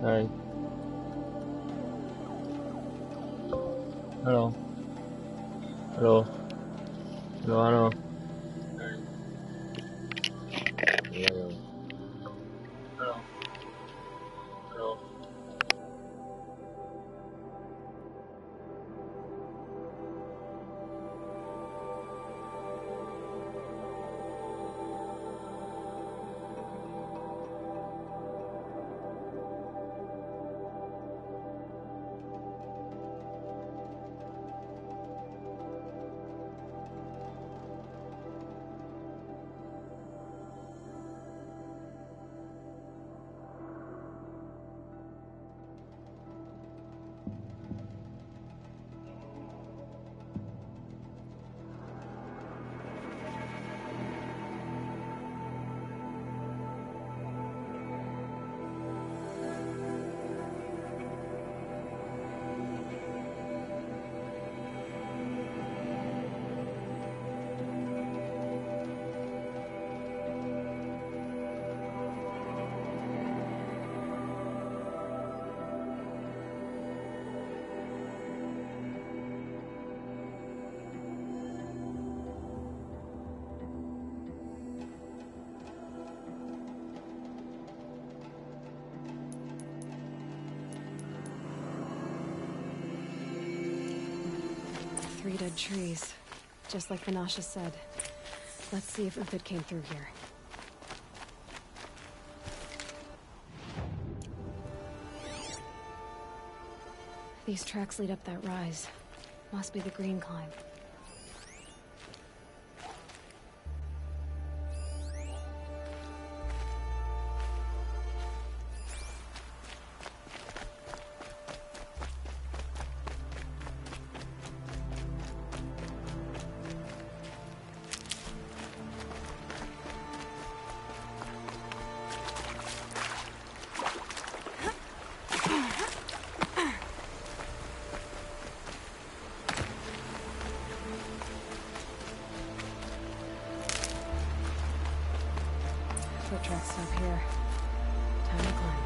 Hi. Hello. Hello. Hello. Hello. Hello. Hello. Hello. Three dead trees, just like Vanasha said. Let's see if Uthid came through here. These tracks lead up that rise. Must be the green climb. Foot tracks stop here. Time to climb.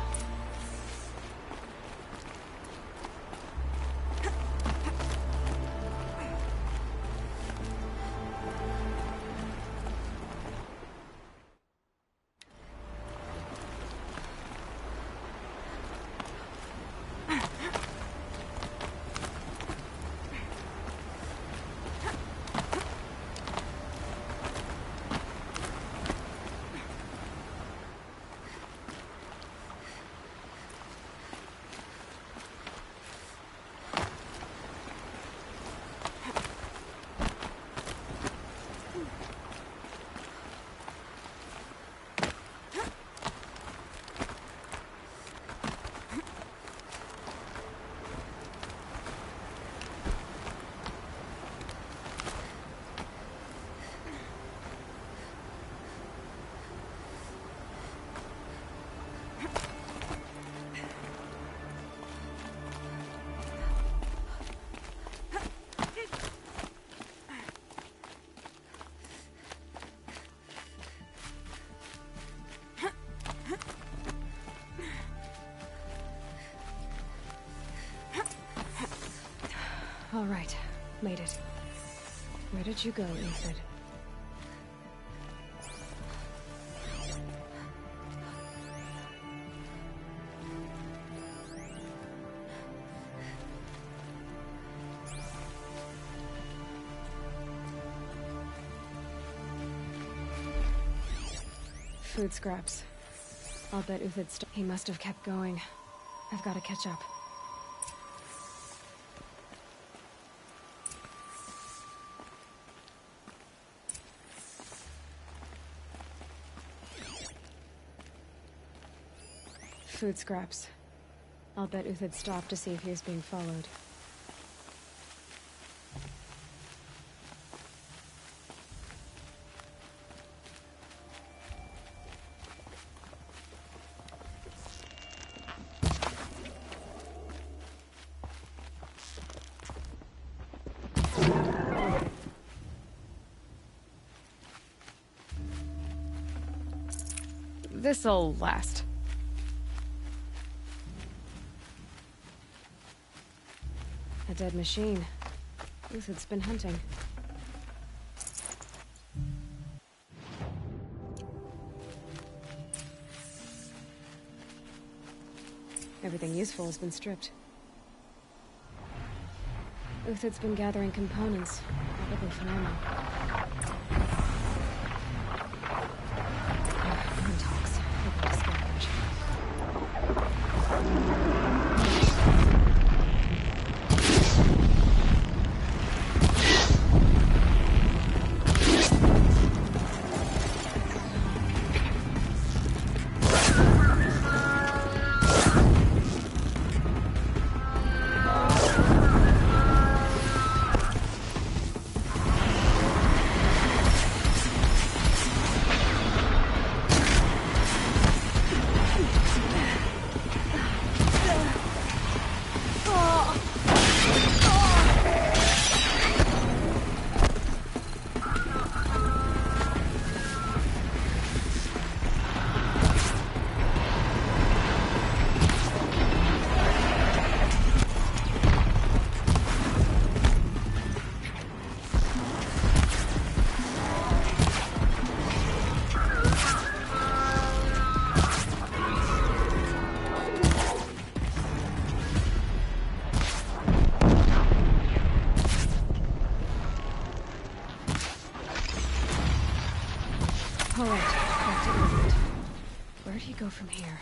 All right, made it. Where did you go, Uthid? Food scraps. I'll bet Uthid he must have kept going. I've got to catch up. Food scraps. I'll bet Uthid stopped to see if he was being followed. This'll last. A dead machine. Uthid's been hunting. Everything useful has been stripped. Uthid's been gathering components, probably for ammo. No one talks. Maybe to scavenge. Alright, back to Uthid. Where'd he go from here?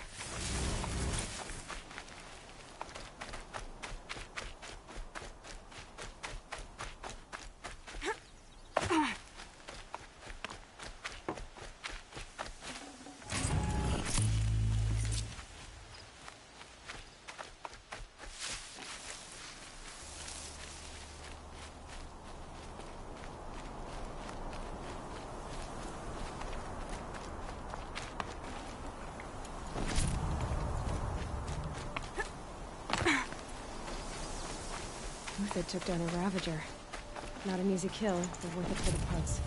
Uthid took down a Ravager. Not an easy kill, but worth it for the parts.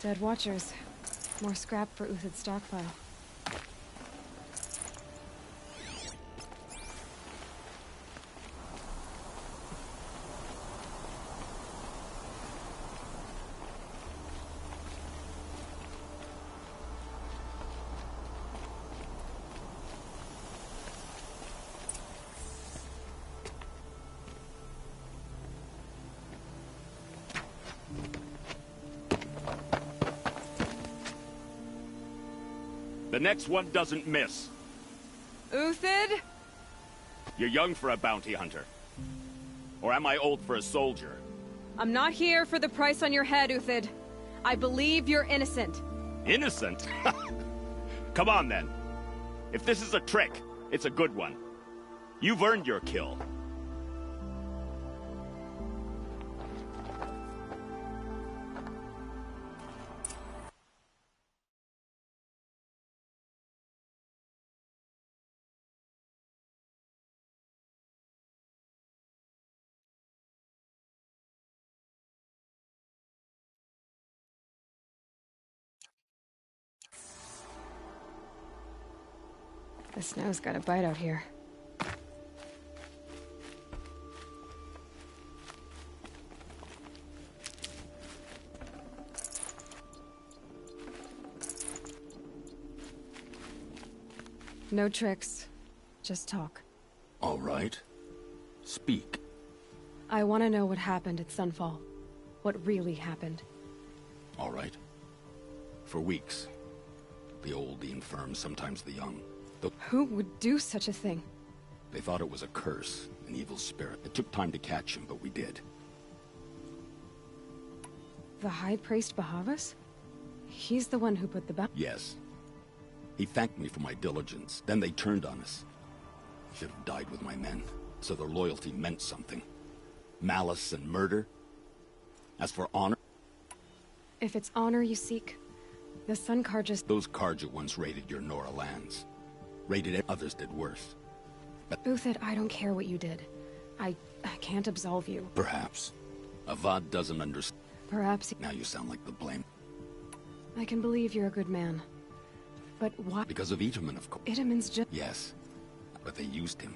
Dead Watchers. More scrap for Uthid's stockpile. The next one doesn't miss. Uthid? You're young for a bounty hunter. Or am I old for a soldier? I'm not here for the price on your head, Uthid. I believe you're innocent. Innocent? Come on, then. If this is a trick, it's a good one. You've earned your kill. The snow's got a bite out here. No tricks. Just talk. All right. Speak. I want to know what happened at Sunfall. What really happened. All right. For weeks. The old, the infirm, sometimes the young. Who would do such a thing? They thought it was a curse, an evil spirit. It took time to catch him, but we did. The High Priest Bahavas? He's the one who put the Yes. He thanked me for my diligence. Then they turned on us. Should have died with my men, so their loyalty meant something. Malice and murder. As for honor... If it's honor you seek, the Sun Karjas... Those Karja ones raided your Nora lands. Raided it, others did worse. But... Uthid, I don't care what you did. I can't absolve you. Perhaps. Avad doesn't understand. Perhaps... Now you sound like the blame. I can believe you're a good man. But why? Because of Itaman, of course. Itaman's just... Yes. But they used him.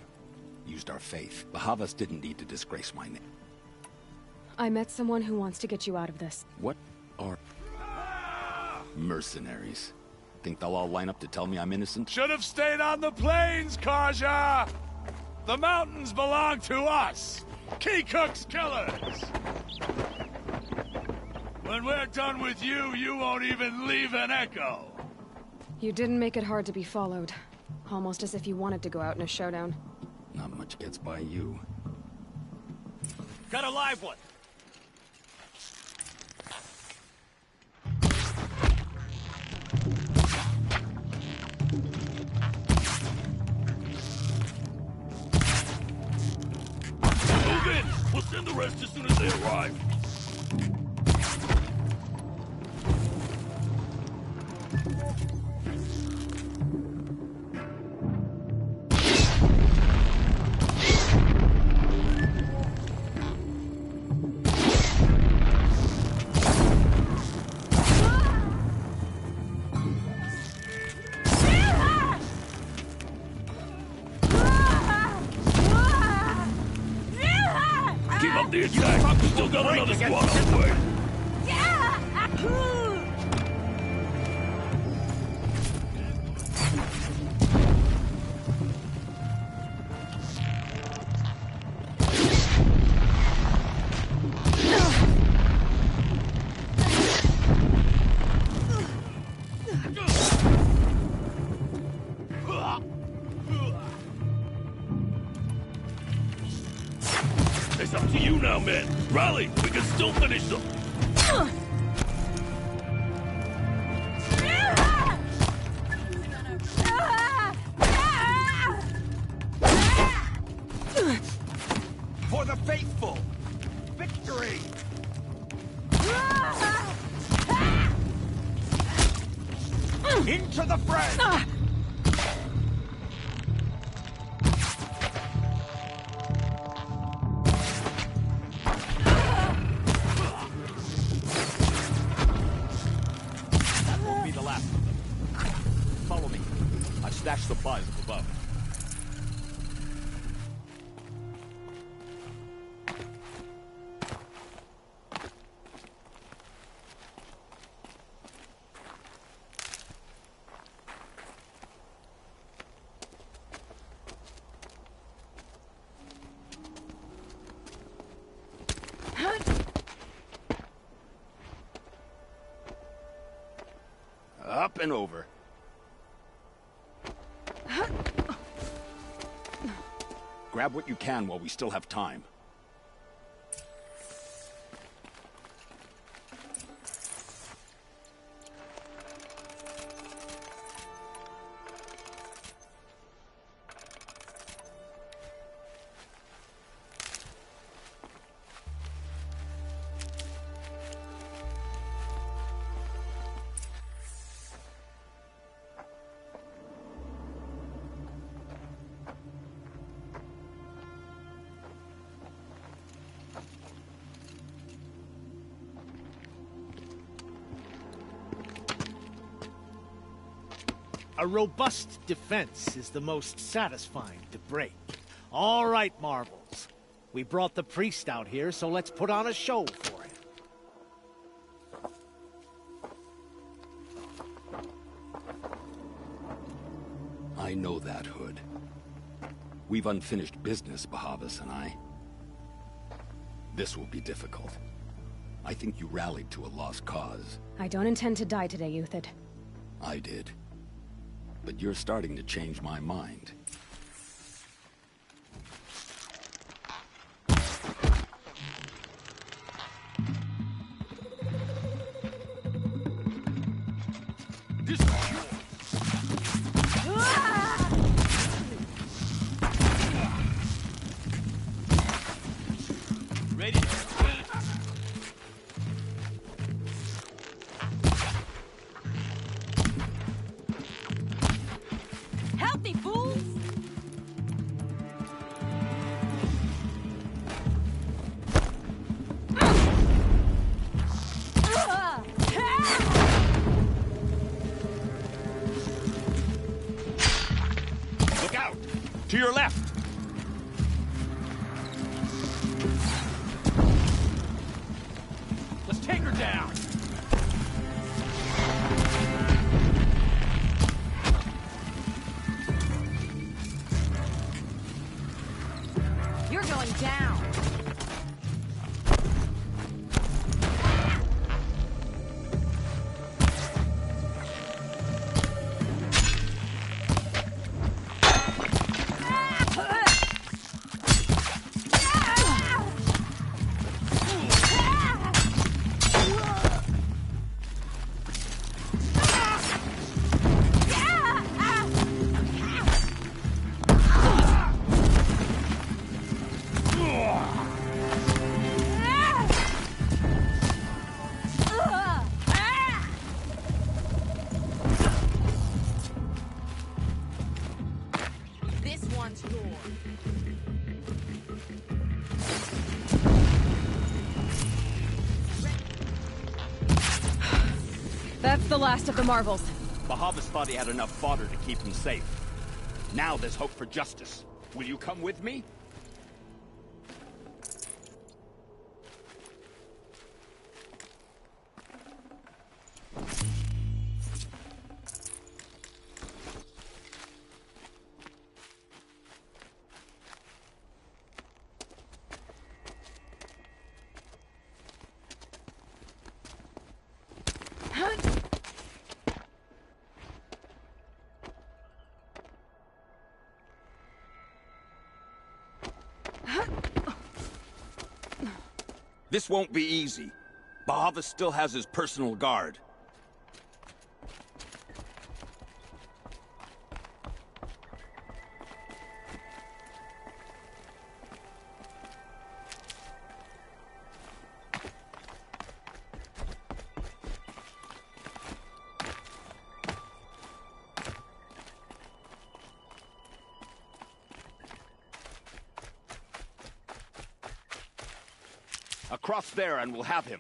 used our faith. Bahavas didn't need to disgrace my name. I met someone who wants to get you out of this. What are... mercenaries? Think they'll all line up to tell me I'm innocent? Should have stayed on the plains, Kaja! The mountains belong to us! Key-Cook's killers! When we're done with you, you won't even leave an echo! You didn't make it hard to be followed. Almost as if you wanted to go out in a showdown. Not much gets by you. Got a live one! Move in! We'll send the rest as soon as they arrive. Keep up the attack! Still got another squad on the way! It's up to you now, man. Rally! We can still finish them! For the faithful! Victory! Into the fray! Follow me. I've stashed supplies up above. Up and over. Grab what you can while we still have time. A robust defense is the most satisfying to break. All right, Marvels. We brought the priest out here, so let's put on a show for him. I know that, Hood. We've unfinished business, Bahavas and I. This will be difficult. I think you rallied to a lost cause. I don't intend to die today, Euthyd. I did. But you're starting to change my mind. This is yours! Ready? Help me, fools! Look out! To your left! You're going down. That's the last of the marvels. Bahavas thought he had enough fodder to keep him safe. Now there's hope for justice. Will you come with me? This won't be easy. Bahava still has his personal guard. Across there and we'll have him.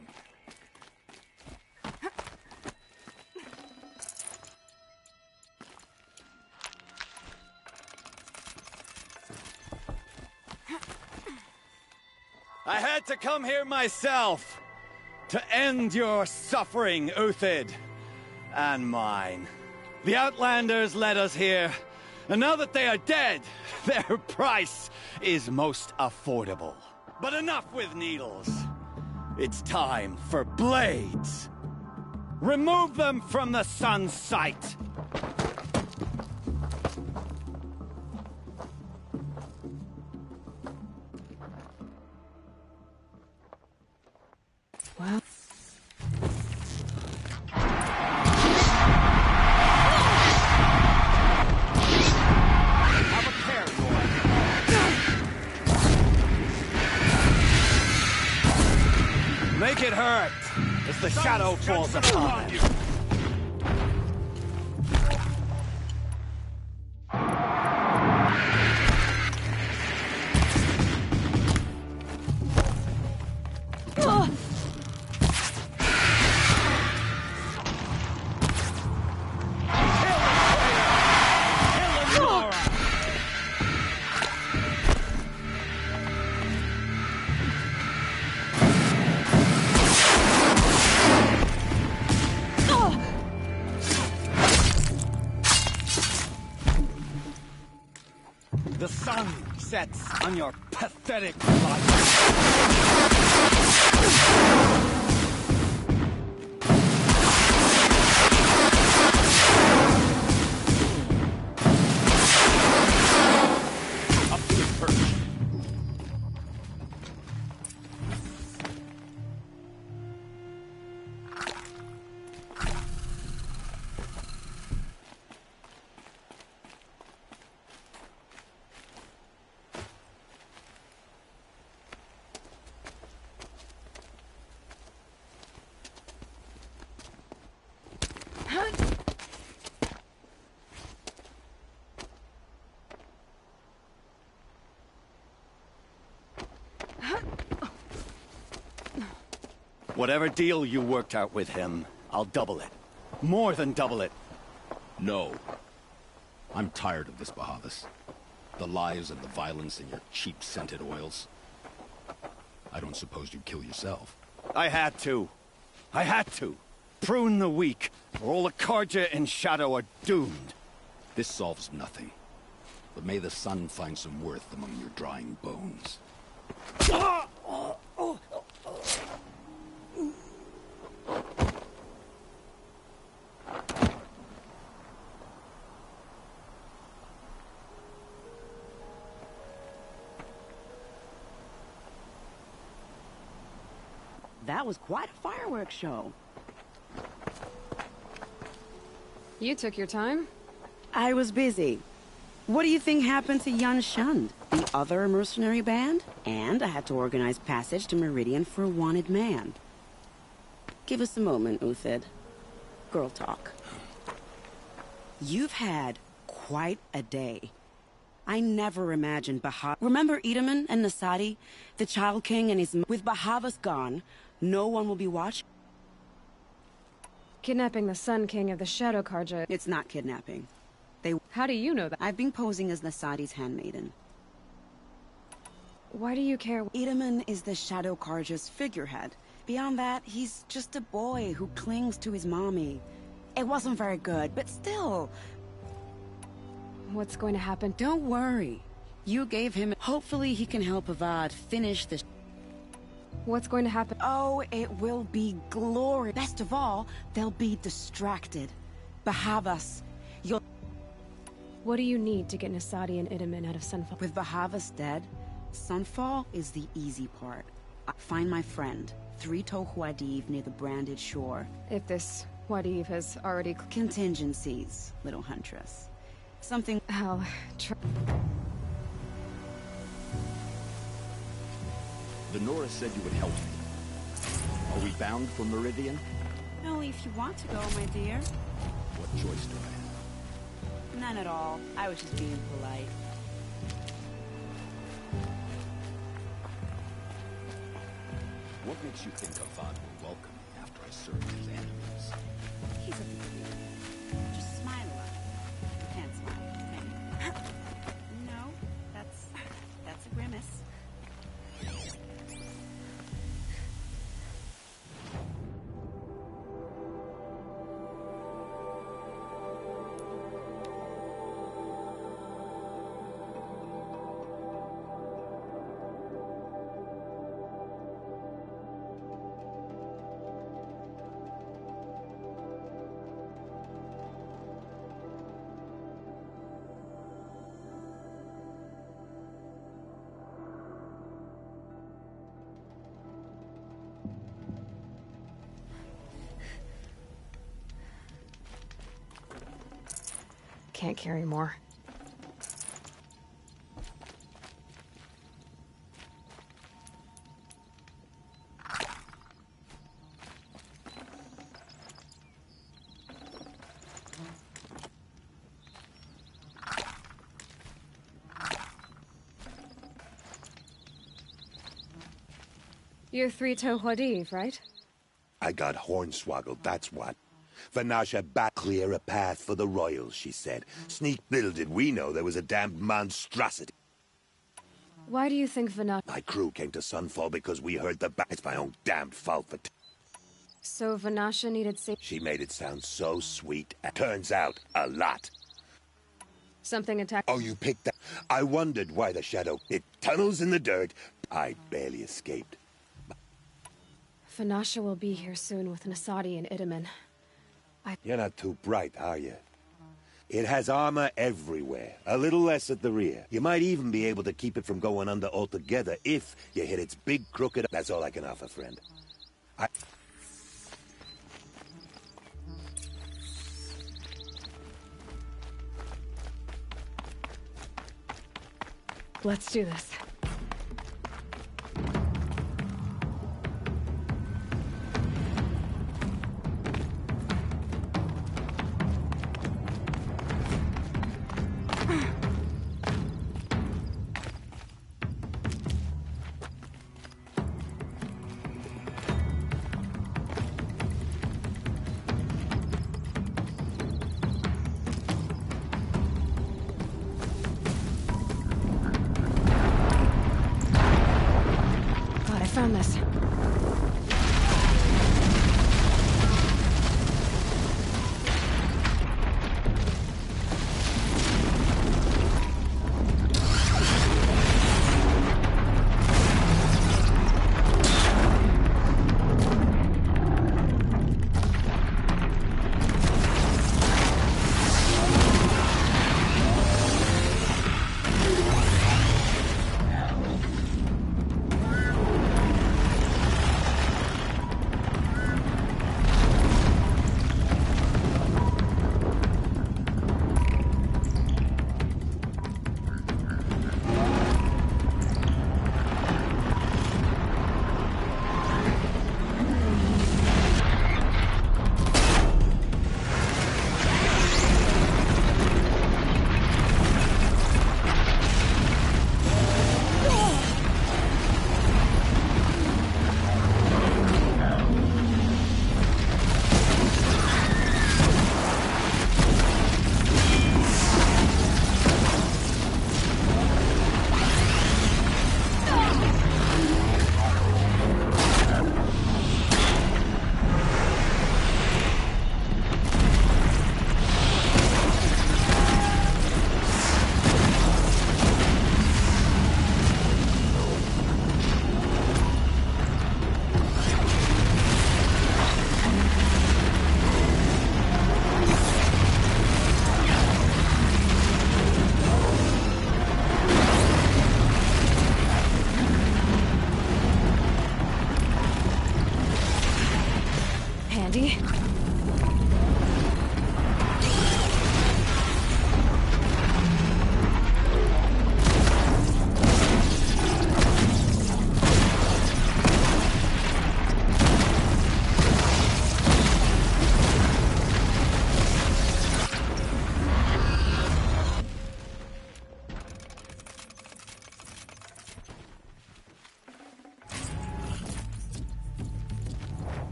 I had to come here myself to end your suffering, Uthid, and mine. The Outlanders led us here, and now that they are dead, their price is most affordable. But enough with needles. It's time for blades. Remove them from the sun's sight. Well... Make it hurt as the shadow falls upon you. The sun sets on your pathetic life. Whatever deal you worked out with him, I'll double it. More than double it. No. I'm tired of this, Bahavas. The lies and the violence and your cheap-scented oils. I don't suppose you'd kill yourself. I had to. I had to. Prune the weak, or all the Karja in Shadow are doomed. This solves nothing. But may the sun find some worth among your drying bones. That was quite a fireworks show. You took your time. I was busy. What do you think happened to Yan Shund, the other mercenary band? And I had to organize passage to Meridian for a wanted man. Give us a moment, Uthid. Girl talk. You've had quite a day. I never imagined Remember Edaman and Nasadi? The Child King and his... With Bahava's gone, no one will be watching. Kidnapping the Sun King of the Shadow Karja. It's not kidnapping. How do you know that? I've been posing as Nasadi's handmaiden. Why do you care? Edaman is the Shadow Karja's figurehead. Beyond that, he's just a boy who clings to his mommy. It wasn't very good, but still... What's going to happen? Don't worry. You gave him... Hopefully he can help Avad finish the... What's going to happen? Oh, it will be glorious. Best of all, they'll be distracted. Bahavas, you'll... What do you need to get Nasadi and Edaman out of Sunfall? With Bahavas dead, Sunfall is the easy part. Find my friend, 3-Toe Huadiv near the branded shore. If this Huadiv has already... Contingencies, little huntress. Something... I'll try... The Nora said you would help me. Are we bound for Meridian? Only if you want to go, my dear. What choice do I have? None at all. I was just being polite. What makes you think Avad will welcome me after I served his enemies? He's a big... Just smile a lot. You can't smile, okay? No, that's a grimace. Can't carry more. You're 3-Toe Huadiv, right? I got hornswoggled, that's what. Vanasha back clear a path for the royals, she said. Sneak little did we know there was a damned monstrosity. Why do you think Vanasha... My crew came to Sunfall because we heard the It's my own damned fault for... So Vanasha needed safety? She made it sound so sweet. Turns out, a lot. Something attacked... Oh, you picked that? I wondered why the shadow... It tunnels in the dirt. I barely escaped. Vanasha will be here soon with Nasadi and Edaman. You're not too bright, are you? It has armor everywhere, a little less at the rear. You might even be able to keep it from going under altogether if you hit its big crooked... That's all I can offer, friend. Let's do this.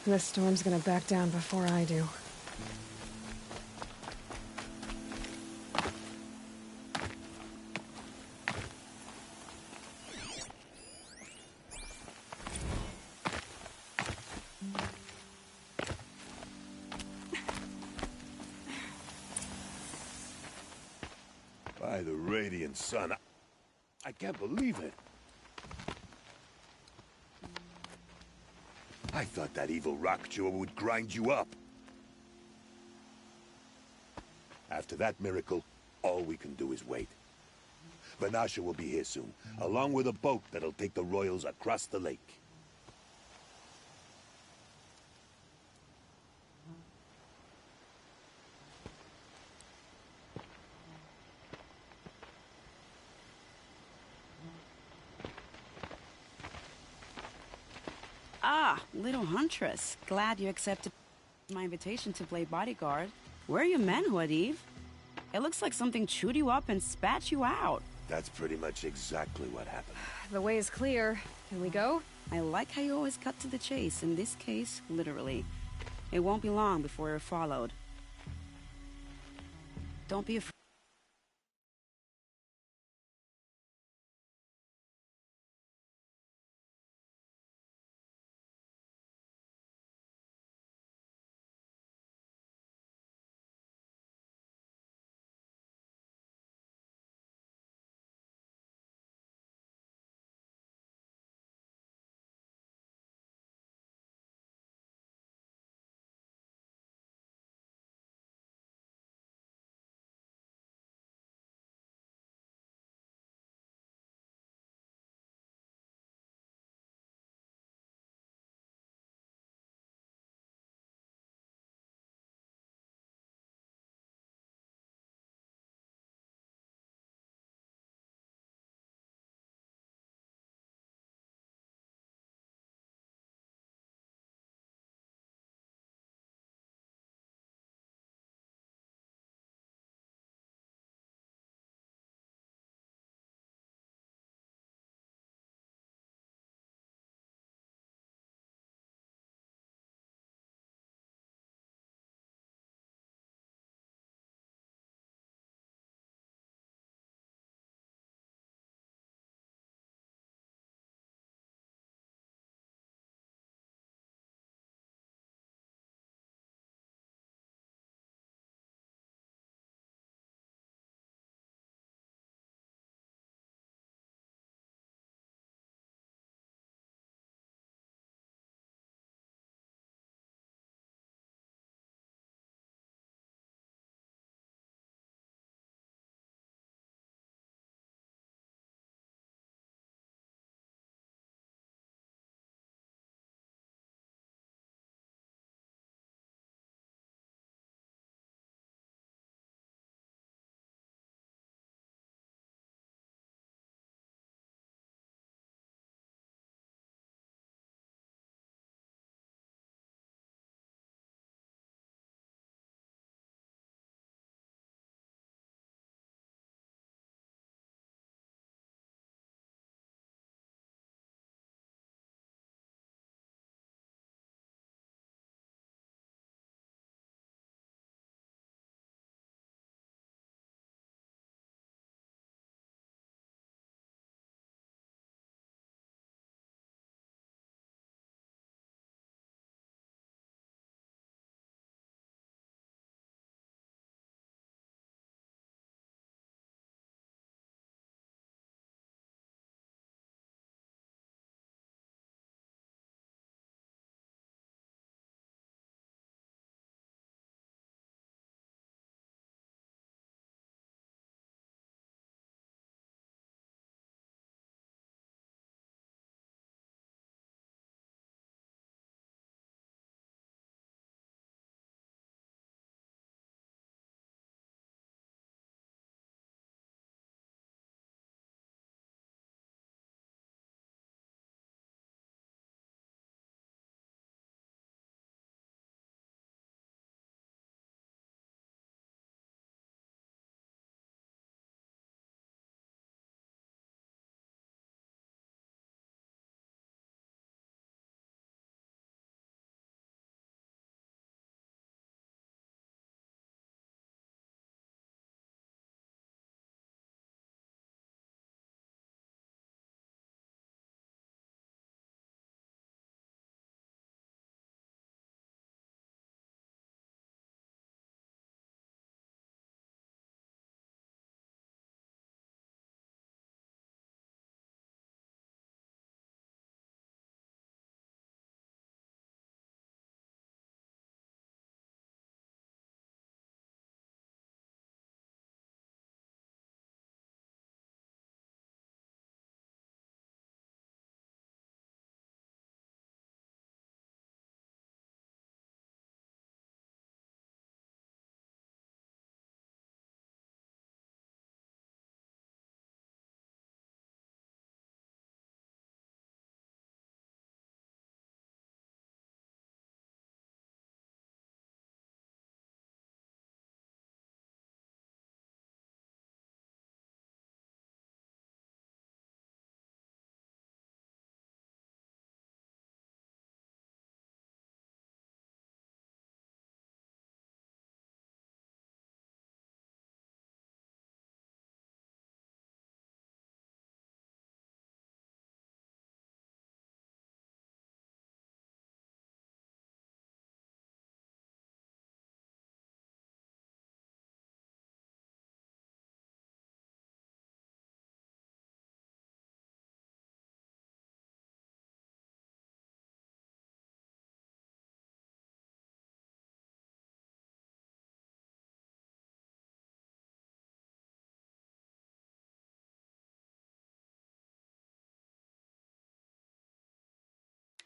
This storm's gonna back down before I do. By the radiant sun, I can't believe it. I thought that evil rock chewer would grind you up. After that miracle, all we can do is wait. Vanasha will be here soon, along with a boat that'll take the royals across the lake. Ah, little huntress. Glad you accepted my invitation to play bodyguard. Where are your men, Huadiv? It looks like something chewed you up and spat you out. That's pretty much exactly what happened. The way is clear. Can we go? I like how you always cut to the chase. In this case, literally. It won't be long before you're followed. Don't be afraid.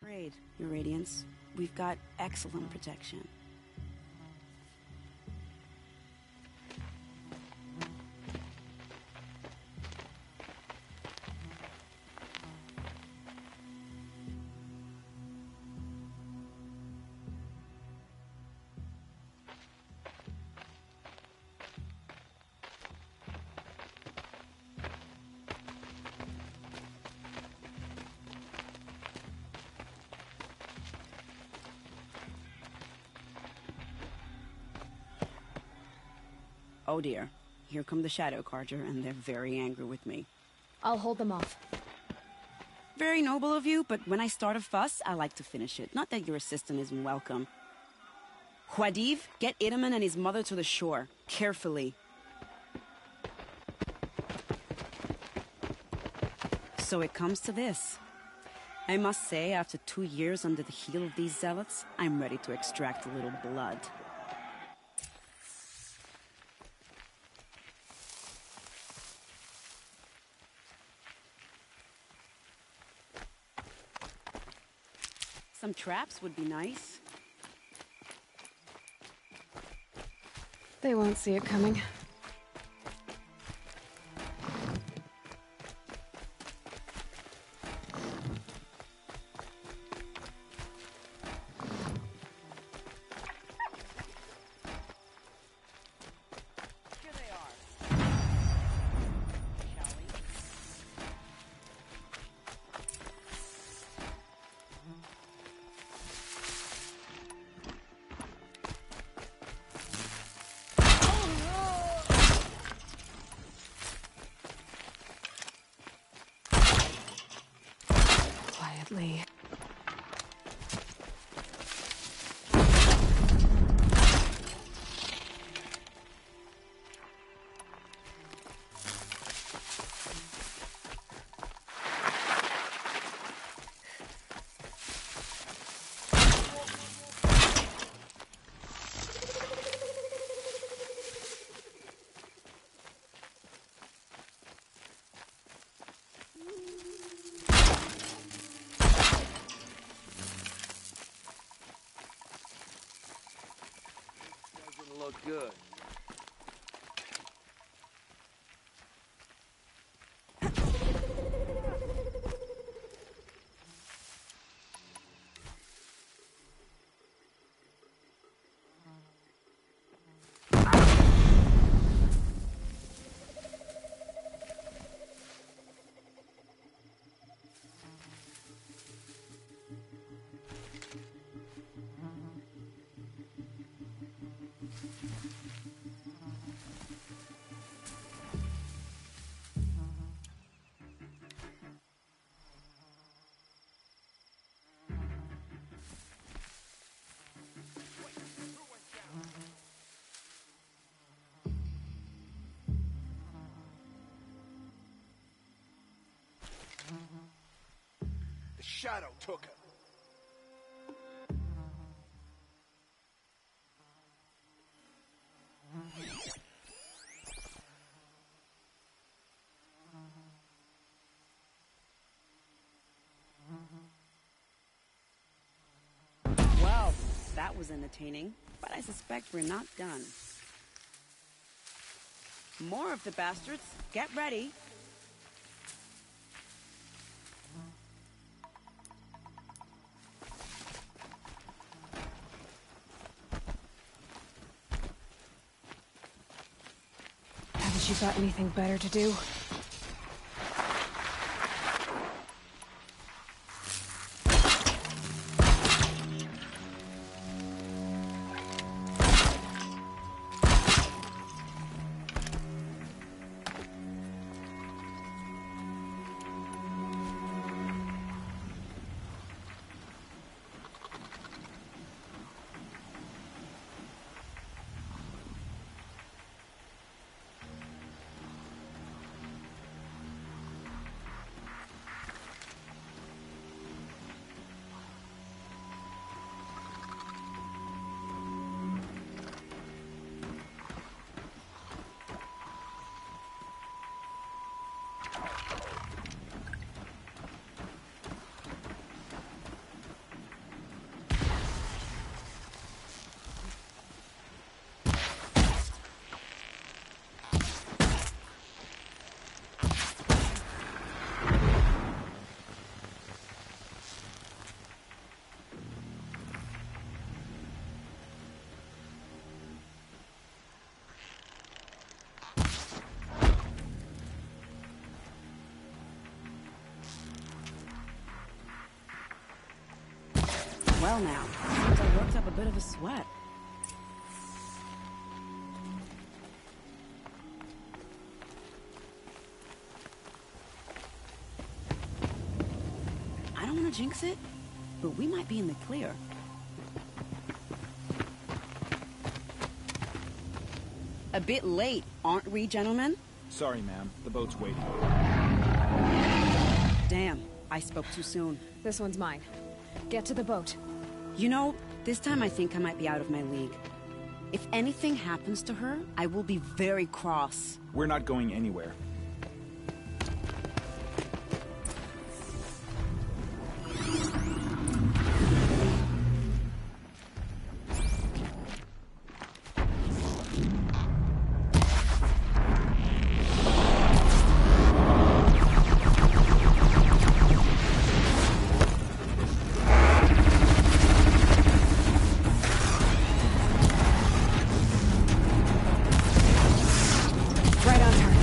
Afraid, Your Radiance. We've got excellent protection. Oh dear. Here come the Shadow Carja, and they're very angry with me. I'll hold them off. Very noble of you, but when I start a fuss, I like to finish it. Not that your assistant isn't welcome. Huadiv, get Itaman and his mother to the shore. Carefully. So it comes to this. I must say, after 2 years under the heel of these zealots, I'm ready to extract a little blood. Some traps would be nice. They won't see it coming. Here they are. Shall we? Quietly. Doesn't look good. The shadow took him. Well, that was entertaining, but I suspect we're not done. More of the bastards. Get ready. Haven't you got anything better to do? well now. Seems I worked up a bit of a sweat. I don't want to jinx it, but we might be in the clear. A bit late, aren't we, gentlemen? Sorry, ma'am. The boat's waiting. Damn, I spoke too soon. This one's mine. Get to the boat. You know, this time I think I might be out of my league. If anything happens to her, I will be very cross. We're not going anywhere. Right on target.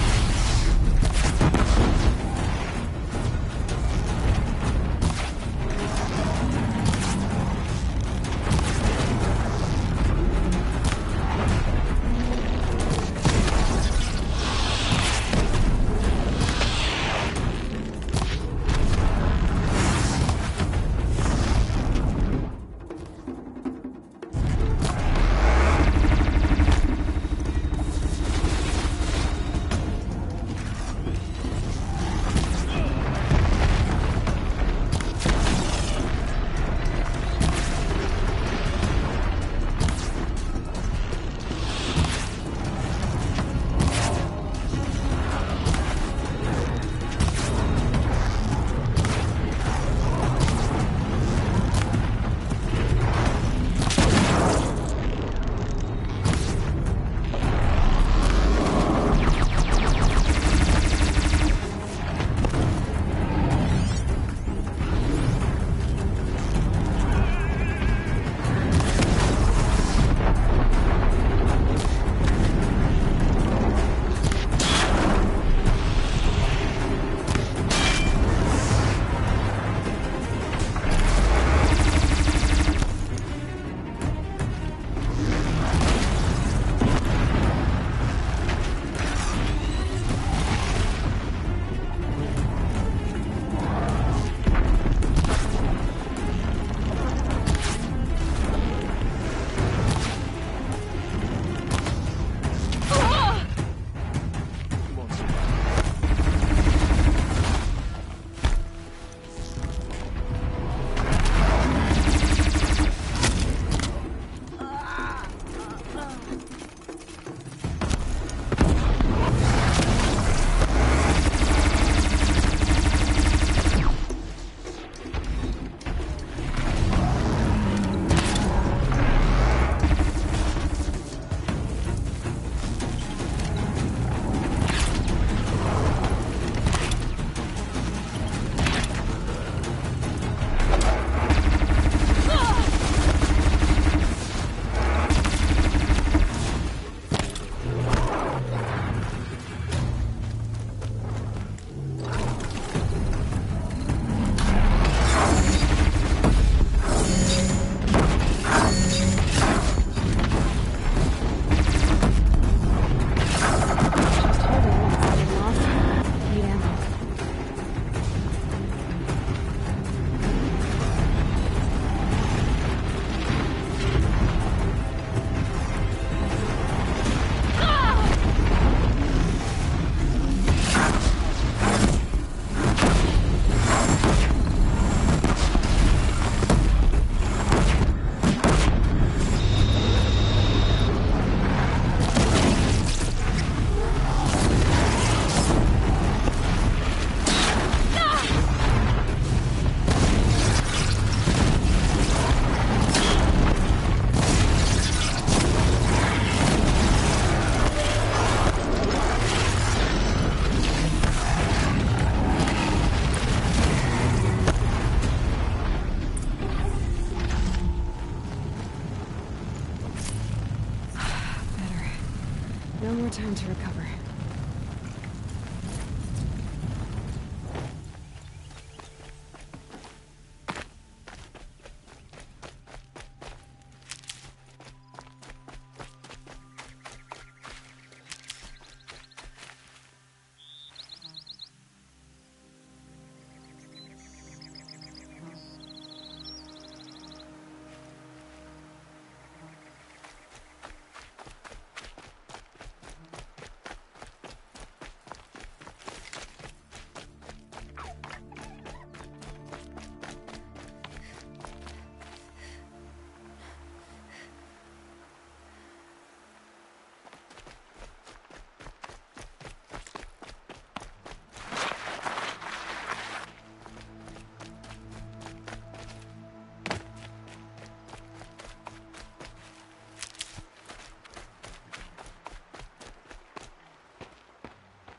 No more time to recover.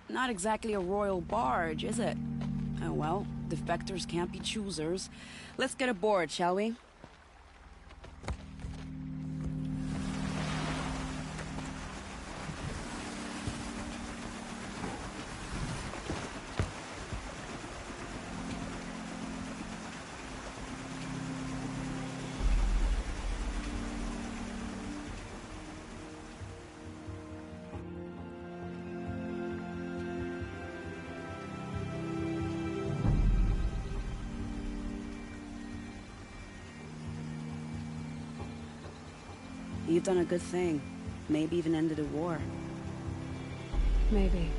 Not exactly a royal barge, is it? Oh well, defectors can't be choosers. Let's get aboard, shall we? You've done a good thing. Maybe even ended a war. Maybe.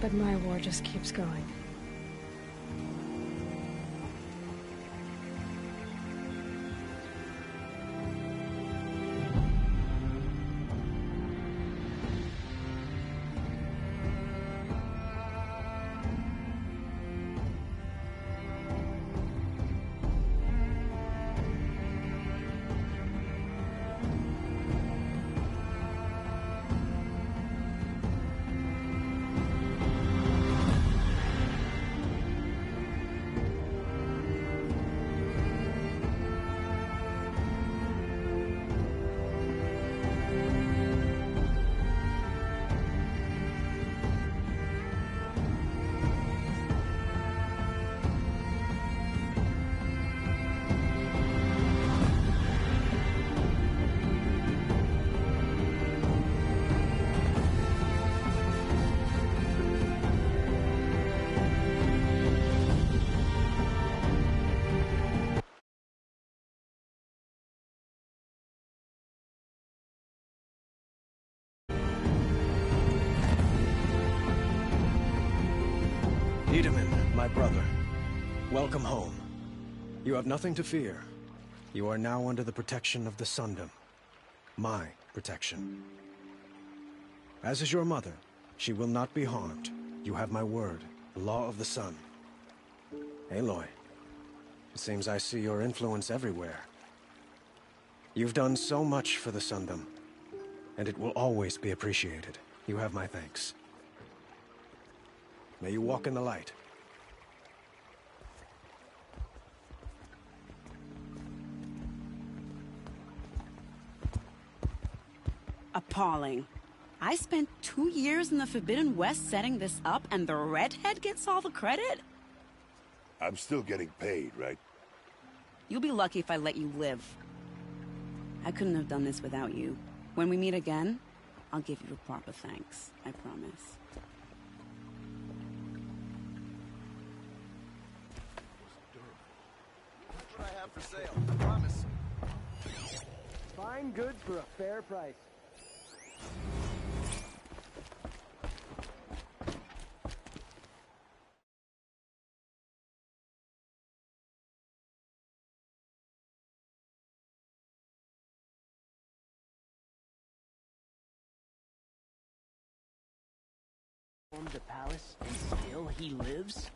But my war just keeps going. Wiedemann, my brother. Welcome home. You have nothing to fear. You are now under the protection of the Sundom. My protection. As is your mother, she will not be harmed. You have my word, the law of the sun. Aloy, it seems I see your influence everywhere. You've done so much for the Sundom, and it will always be appreciated. You have my thanks. May you walk in the light. Appalling. I spent 2 years in the Forbidden West setting this up, and the redhead gets all the credit? I'm still getting paid, right? You'll be lucky if I let you live. I couldn't have done this without you. When we meet again, I'll give you a proper thanks. I promise. That's what I have for sale, I promise. Fine goods for a fair price. The palace, and still he lives?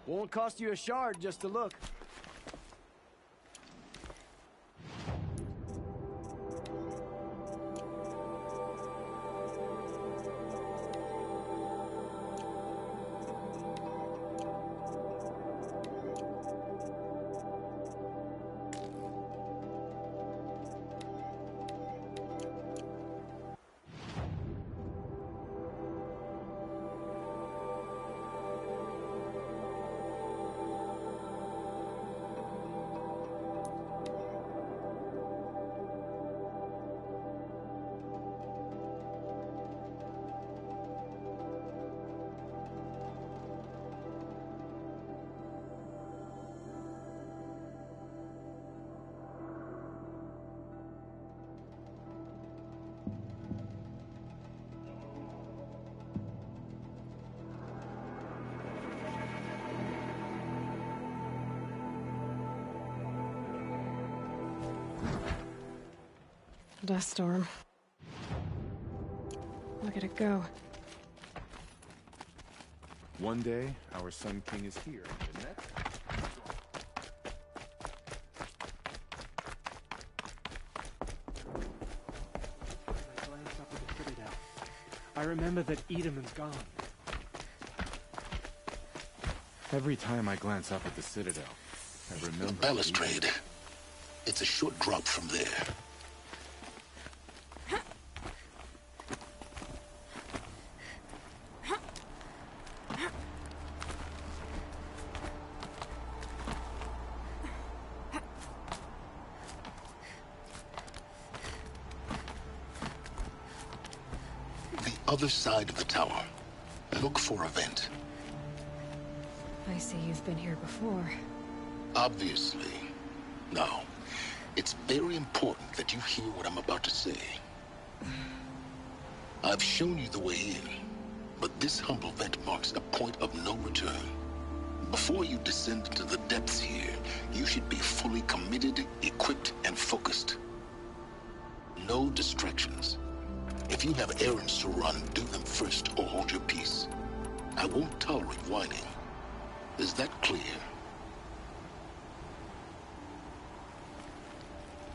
Won't cost you a shard just to look. dust storm. Look at it go. One day, our Sun King is here. The next... I glance up at the Citadel. I remember that Edelman's gone. Every time I glance up at the Citadel, I remember... The balustrade. It's a short drop from there. The other side of the tower. Look for a vent. I see you've been here before. Obviously. Now, it's very important that you hear what I'm about to say. I've shown you the way in, but this humble vent marks a point of no return. Before you descend into the depths here, you should be fully committed, equipped, and focused. No distractions. If you have errands to run, do them first or hold your peace. I won't tolerate whining. Is that clear?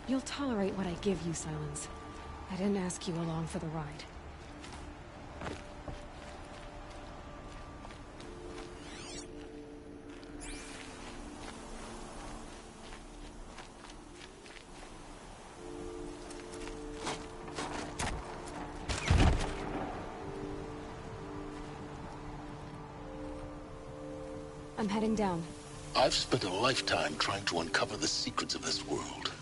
You'll tolerate what I give you, Silence. I didn't ask you along for the ride. I'm heading down. I've spent a lifetime trying to uncover the secrets of this world.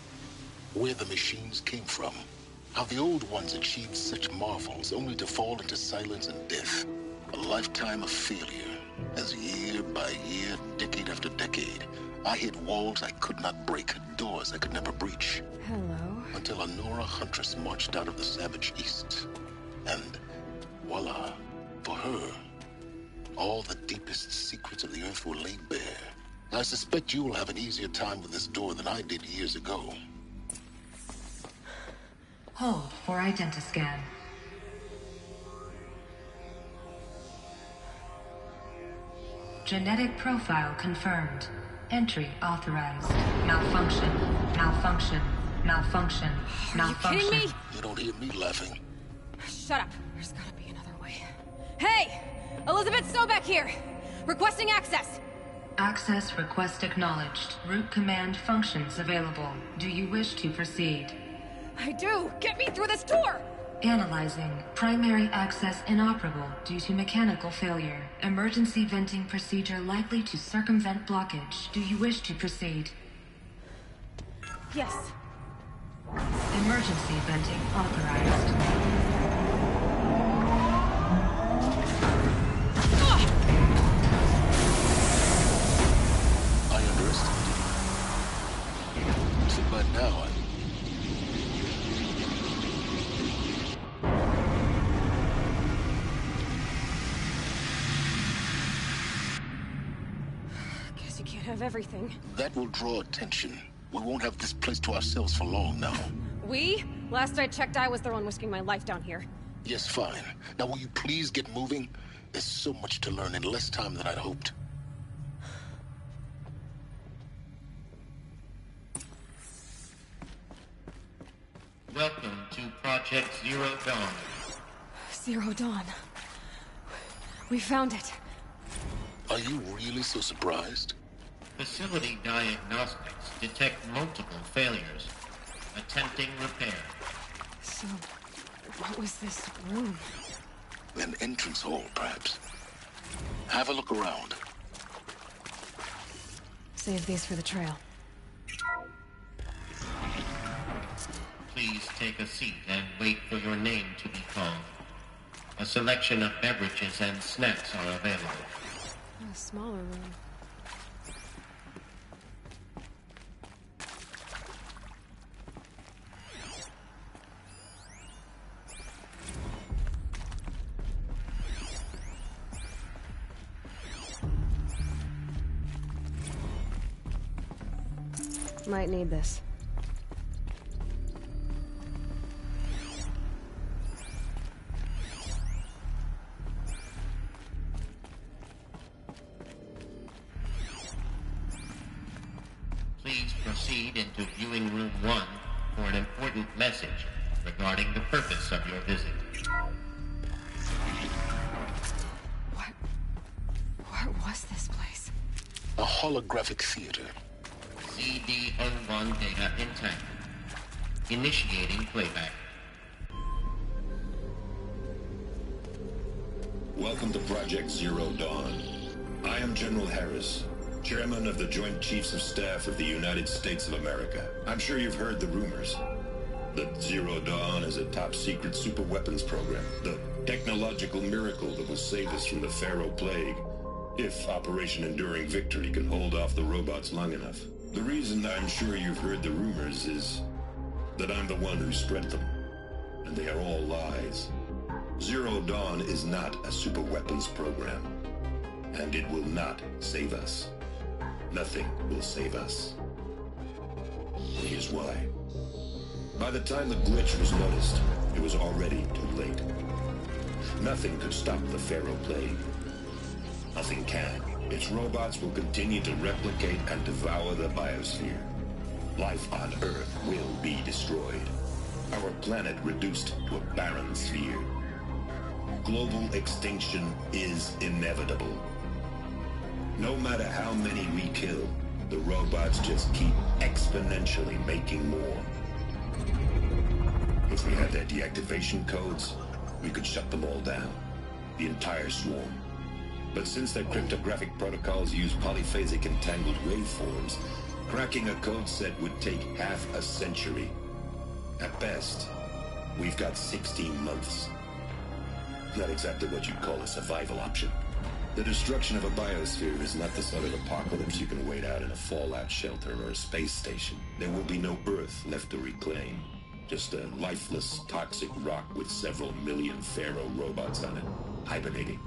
Where the machines came from. How the old ones achieved such marvels only to fall into silence and death. A lifetime of failure. As year by year, decade after decade, I hit walls I could not break, doors I could never breach. Hello. Until a Nora huntress marched out of the savage east. And voila, for her, all the deepest secrets of the earth were laid bare. I suspect you will have an easier time with this door than I did years ago. Hold for identiscan. Genetic profile confirmed. Entry authorized. Malfunction. Malfunction. Malfunction. Malfunction. Are you kidding me? You don't hear me laughing. Shut up. There's gotta be another way. Hey! Elizabeth Sobek here! Requesting access! Access request acknowledged. Root command functions available. Do you wish to proceed? I do! Get me through this door! Analyzing. Primary access inoperable due to mechanical failure. Emergency venting procedure likely to circumvent blockage. Do you wish to proceed? Yes. Emergency venting authorized. But now Guess you can't have everything. that will draw attention. We won't have this place to ourselves for long now. We? Last I checked, I was the one risking my life down here. Yes, fine. Now will you please get moving? There's so much to learn in less time than I'd hoped. Welcome to Project Zero Dawn. Zero Dawn. We found it. Are you really so surprised? Facility diagnostics detect multiple failures. Attempting repair. So, what was this room? An entrance hall, perhaps. Have a look around. Save these for the trail. Please take a seat and wait for your name to be called. A selection of beverages and snacks are available. A smaller room. Might need this. please proceed into viewing room 1 for an important message regarding the purpose of your visit. What was this place? A holographic theater. CD01 data intact. Initiating playback. Welcome to Project Zero Dawn. I am General Harris, Chairman of the Joint Chiefs of Staff of the United States of America. I'm sure you've heard the rumors that Zero Dawn is a top-secret superweapons program, the technological miracle that will save us from the Pharaoh Plague, if Operation Enduring Victory can hold off the robots long enough. The reason I'm sure you've heard the rumors is that I'm the one who spread them, and they are all lies. Zero Dawn is not a superweapons program, and it will not save us. Nothing will save us. And here's why. By the time the glitch was noticed, it was already too late. Nothing could stop the Pharaoh Plague. Nothing can. Its robots will continue to replicate and devour the biosphere. Life on Earth will be destroyed. Our planet reduced to a barren sphere. Global extinction is inevitable. No matter how many we kill, the robots just keep exponentially making more. If we had their deactivation codes, we could shut them all down. The entire swarm. But since their cryptographic protocols use polyphasic entangled waveforms, cracking a code set would take half a century. At best, we've got 16 months. Not exactly what you'd call a survival option. The destruction of a biosphere is not the sort of apocalypse you can wait out in a fallout shelter or a space station. There will be no Earth left to reclaim. Just a lifeless, toxic rock with several million Pharaoh robots on it, hibernating,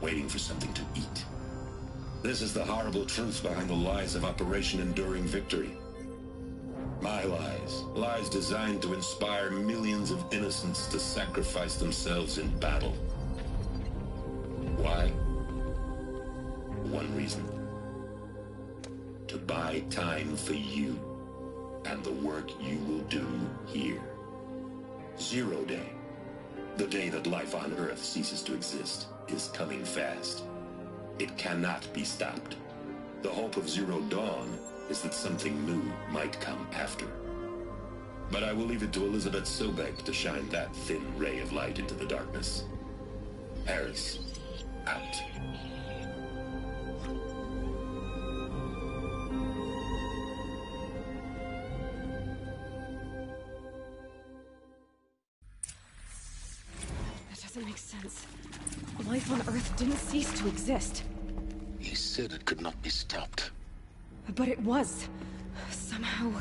waiting for something to eat. This is the horrible truth behind the lies of Operation Enduring Victory. My lies. Lies designed to inspire millions of innocents to sacrifice themselves in battle. Why? One reason. To buy time for you and the work you will do here. Zero Day, the day that life on Earth ceases to exist, is coming fast. It cannot be stopped. The hope of Zero Dawn is that something new might come after. But I will leave it to Elizabeth Sobek to shine that thin ray of light into the darkness. Harris, out. That doesn't make sense. Life on Earth didn't cease to exist. He said it could not be stopped. But it was. Somehow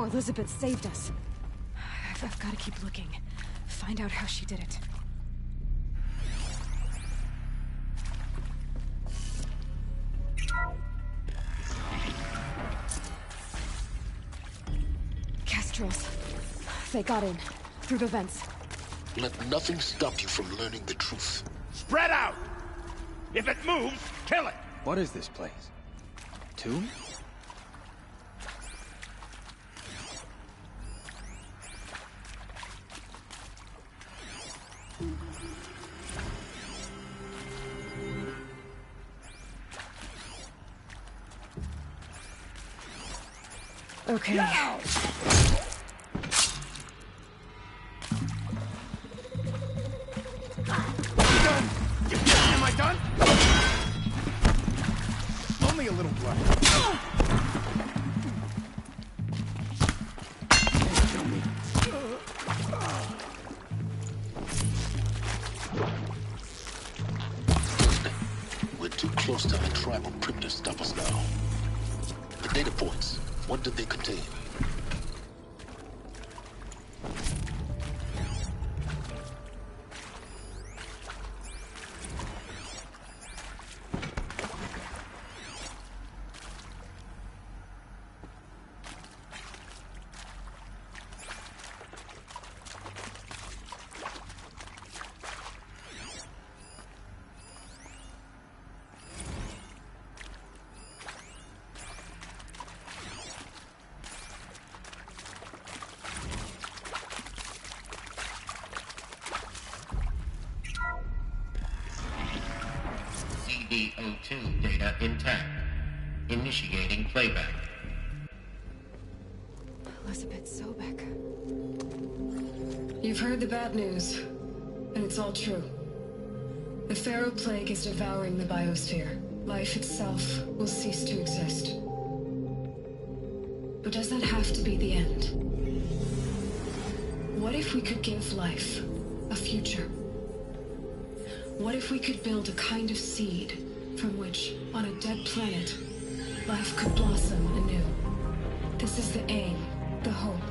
Elizabeth saved us. I've got to keep looking. Find out how she did it. Kestrels. They got in. Through the vents. Let nothing stop you from learning the truth. Spread out! If it moves, kill it! What is this place? Tomb? Okay. Now! Am I done? Only a little blood. We're too close to the tribal crypt to stop us now. The data points, what did they contain? CO2 data intact. Initiating playback. Elizabeth Sobek. You've heard the bad news, and it's all true. The Pharaoh Plague is devouring the biosphere. Life itself will cease to exist. But does that have to be the end? What if we could give life a future? What if we could build a kind of seed from which, on a dead planet, life could blossom anew? This is the aim, the hope,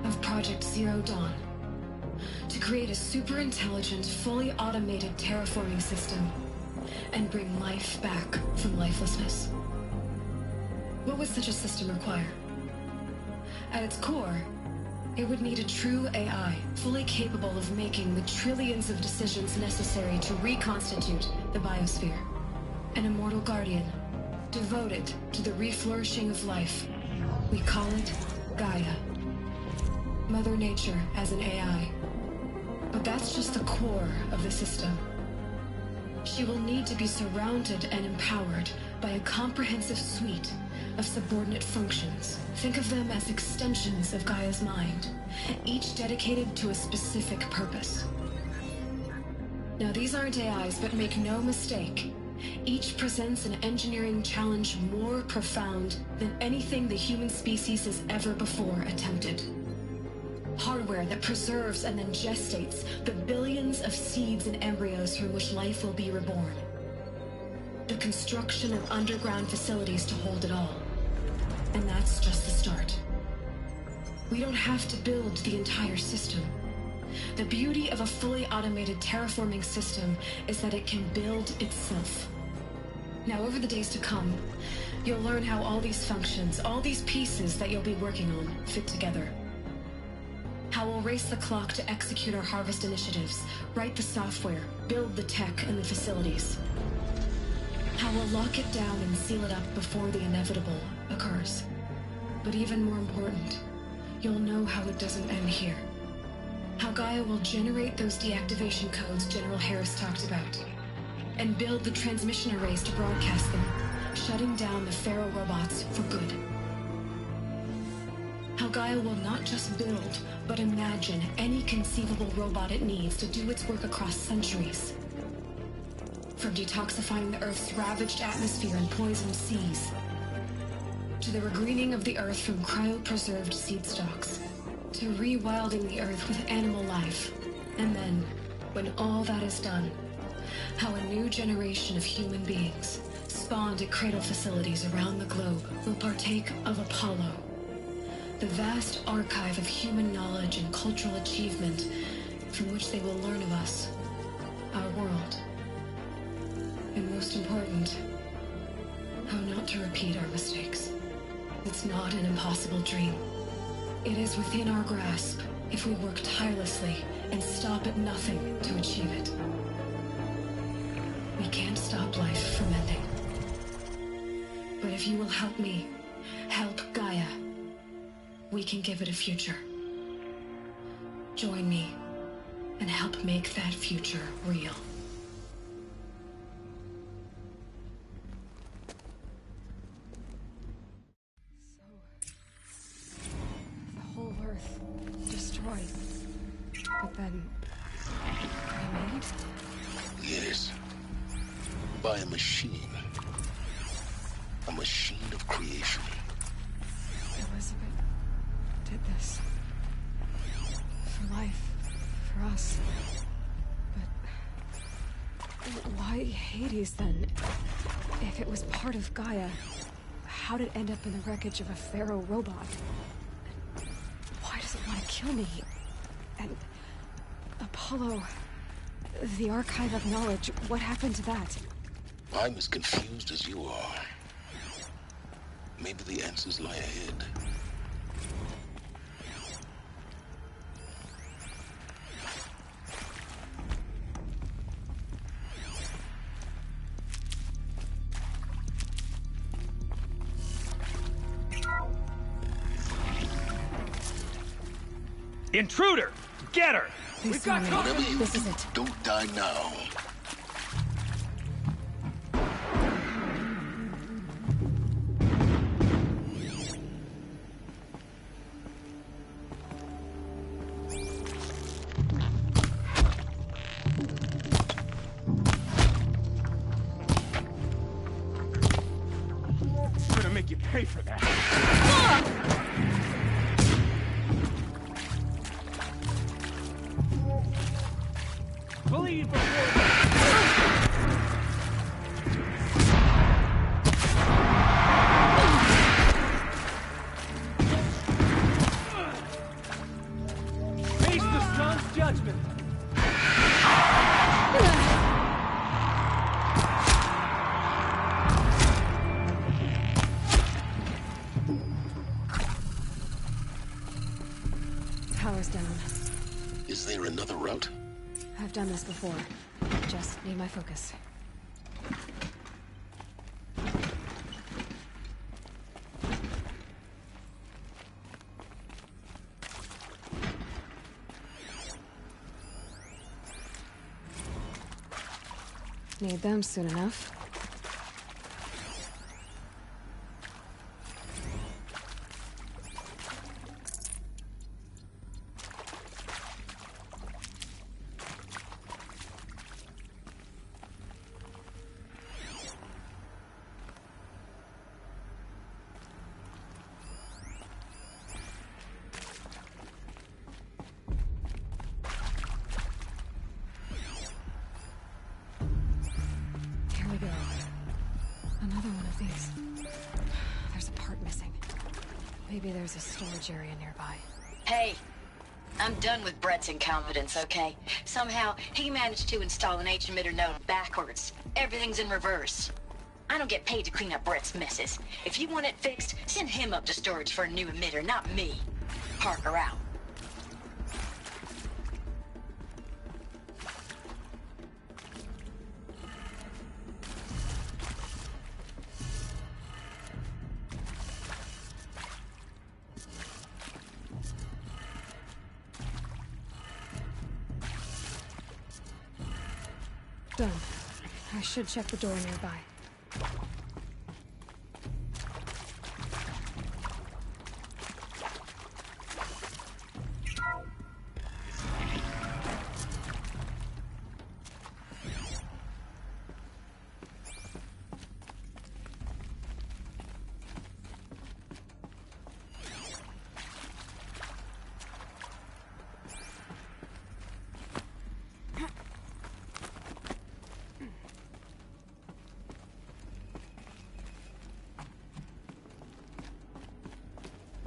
of Project Zero Dawn. To create a super-intelligent, fully automated terraforming system and bring life back from lifelessness. What would such a system require? At its core, it would need a true AI, fully capable of making the trillions of decisions necessary to reconstitute the biosphere. An immortal guardian, devoted to the reflourishing of life. We call it Gaia. Mother Nature as an AI. But that's just the core of the system. She will need to be surrounded and empowered by a comprehensive suite of subordinate functions. Think of them as extensions of Gaia's mind, each dedicated to a specific purpose. Now, these aren't AIs, but make no mistake, each presents an engineering challenge more profound than anything the human species has ever before attempted. Hardware that preserves and then gestates the billions of seeds and embryos from which life will be reborn. The construction of underground facilities to hold it all. And that's just the start. We don't have to build the entire system. The beauty of a fully automated terraforming system is that it can build itself. Now, over the days to come, you'll learn how all these functions, all these pieces that you'll be working on, fit together. How we'll race the clock to execute our harvest initiatives, write the software, build the tech and the facilities. How we'll lock it down and seal it up before the inevitable occurs. But even more important, you'll know how it doesn't end here. How Gaia will generate those deactivation codes General Harris talked about, and build the transmission arrays to broadcast them, shutting down the Pharaoh robots for good. How Gaia will not just build, but imagine any conceivable robot it needs to do its work across centuries. From detoxifying the Earth's ravaged atmosphere and poisoned seas, to the regreening of the Earth from cryopreserved seed stalks, to rewilding the Earth with animal life. And then, when all that is done, how a new generation of human beings, spawned at cradle facilities around the globe, will partake of Apollo, the vast archive of human knowledge and cultural achievement from which they will learn of us, our world. And most important, how not to repeat our mistakes. It's not an impossible dream. It is within our grasp if we work tirelessly and stop at nothing to achieve it. We can't stop life from ending. But if you will help me, help Gaia, we can give it a future. Join me and help make that future real. The whole Earth destroyed, but then remade? Yes. By a machine. A machine of creation. Elizabeth did this. For life. For us. But why Hades then? If it was part of Gaia, how did it end up in the wreckage of a Pharaoh robot? Why does it want to kill me? And Apollo, the archive of knowledge, what happened to that? I'm as confused as you are. Maybe the answers lie ahead. Intruder! Get her! We've got company! This is it. Don't die now. Power's down. Is there another route? I've done this before. Just need my focus. Need them soon enough. Maybe there's a storage area nearby. Hey, I'm done with Brett's incompetence, okay? Somehow, he managed to install an H-emitter node backwards. Everything's in reverse. I don't get paid to clean up Brett's messes. If you want it fixed, send him up to storage for a new emitter, not me. Parker out. Done. I should check the door nearby.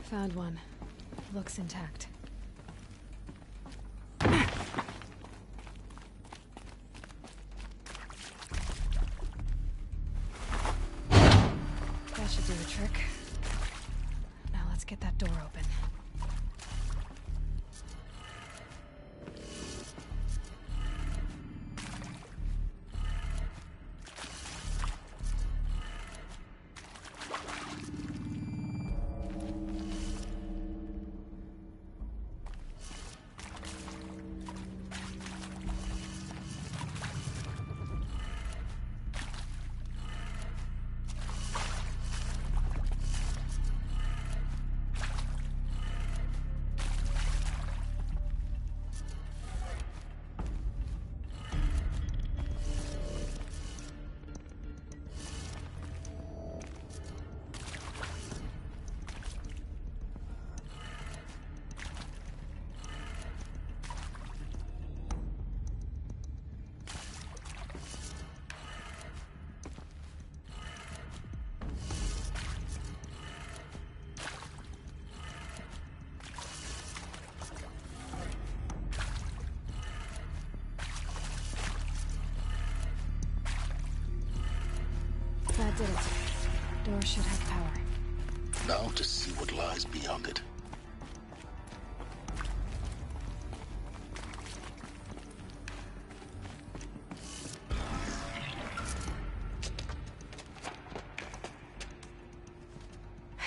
Found one. Looks intact. That should do the trick. Now let's get that door open. That did it. Door should have power. Now to see what lies beyond it.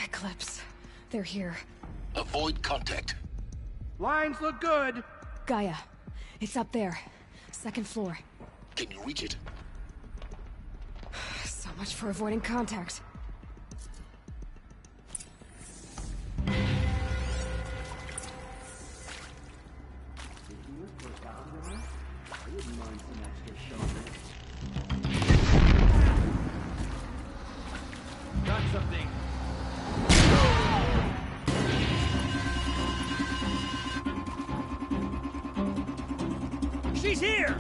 Eclipse. They're here. Avoid contact. Lines look good. Gaia. It's up there. Second floor. Can you reach it? So much for avoiding contact. Got something. She's here!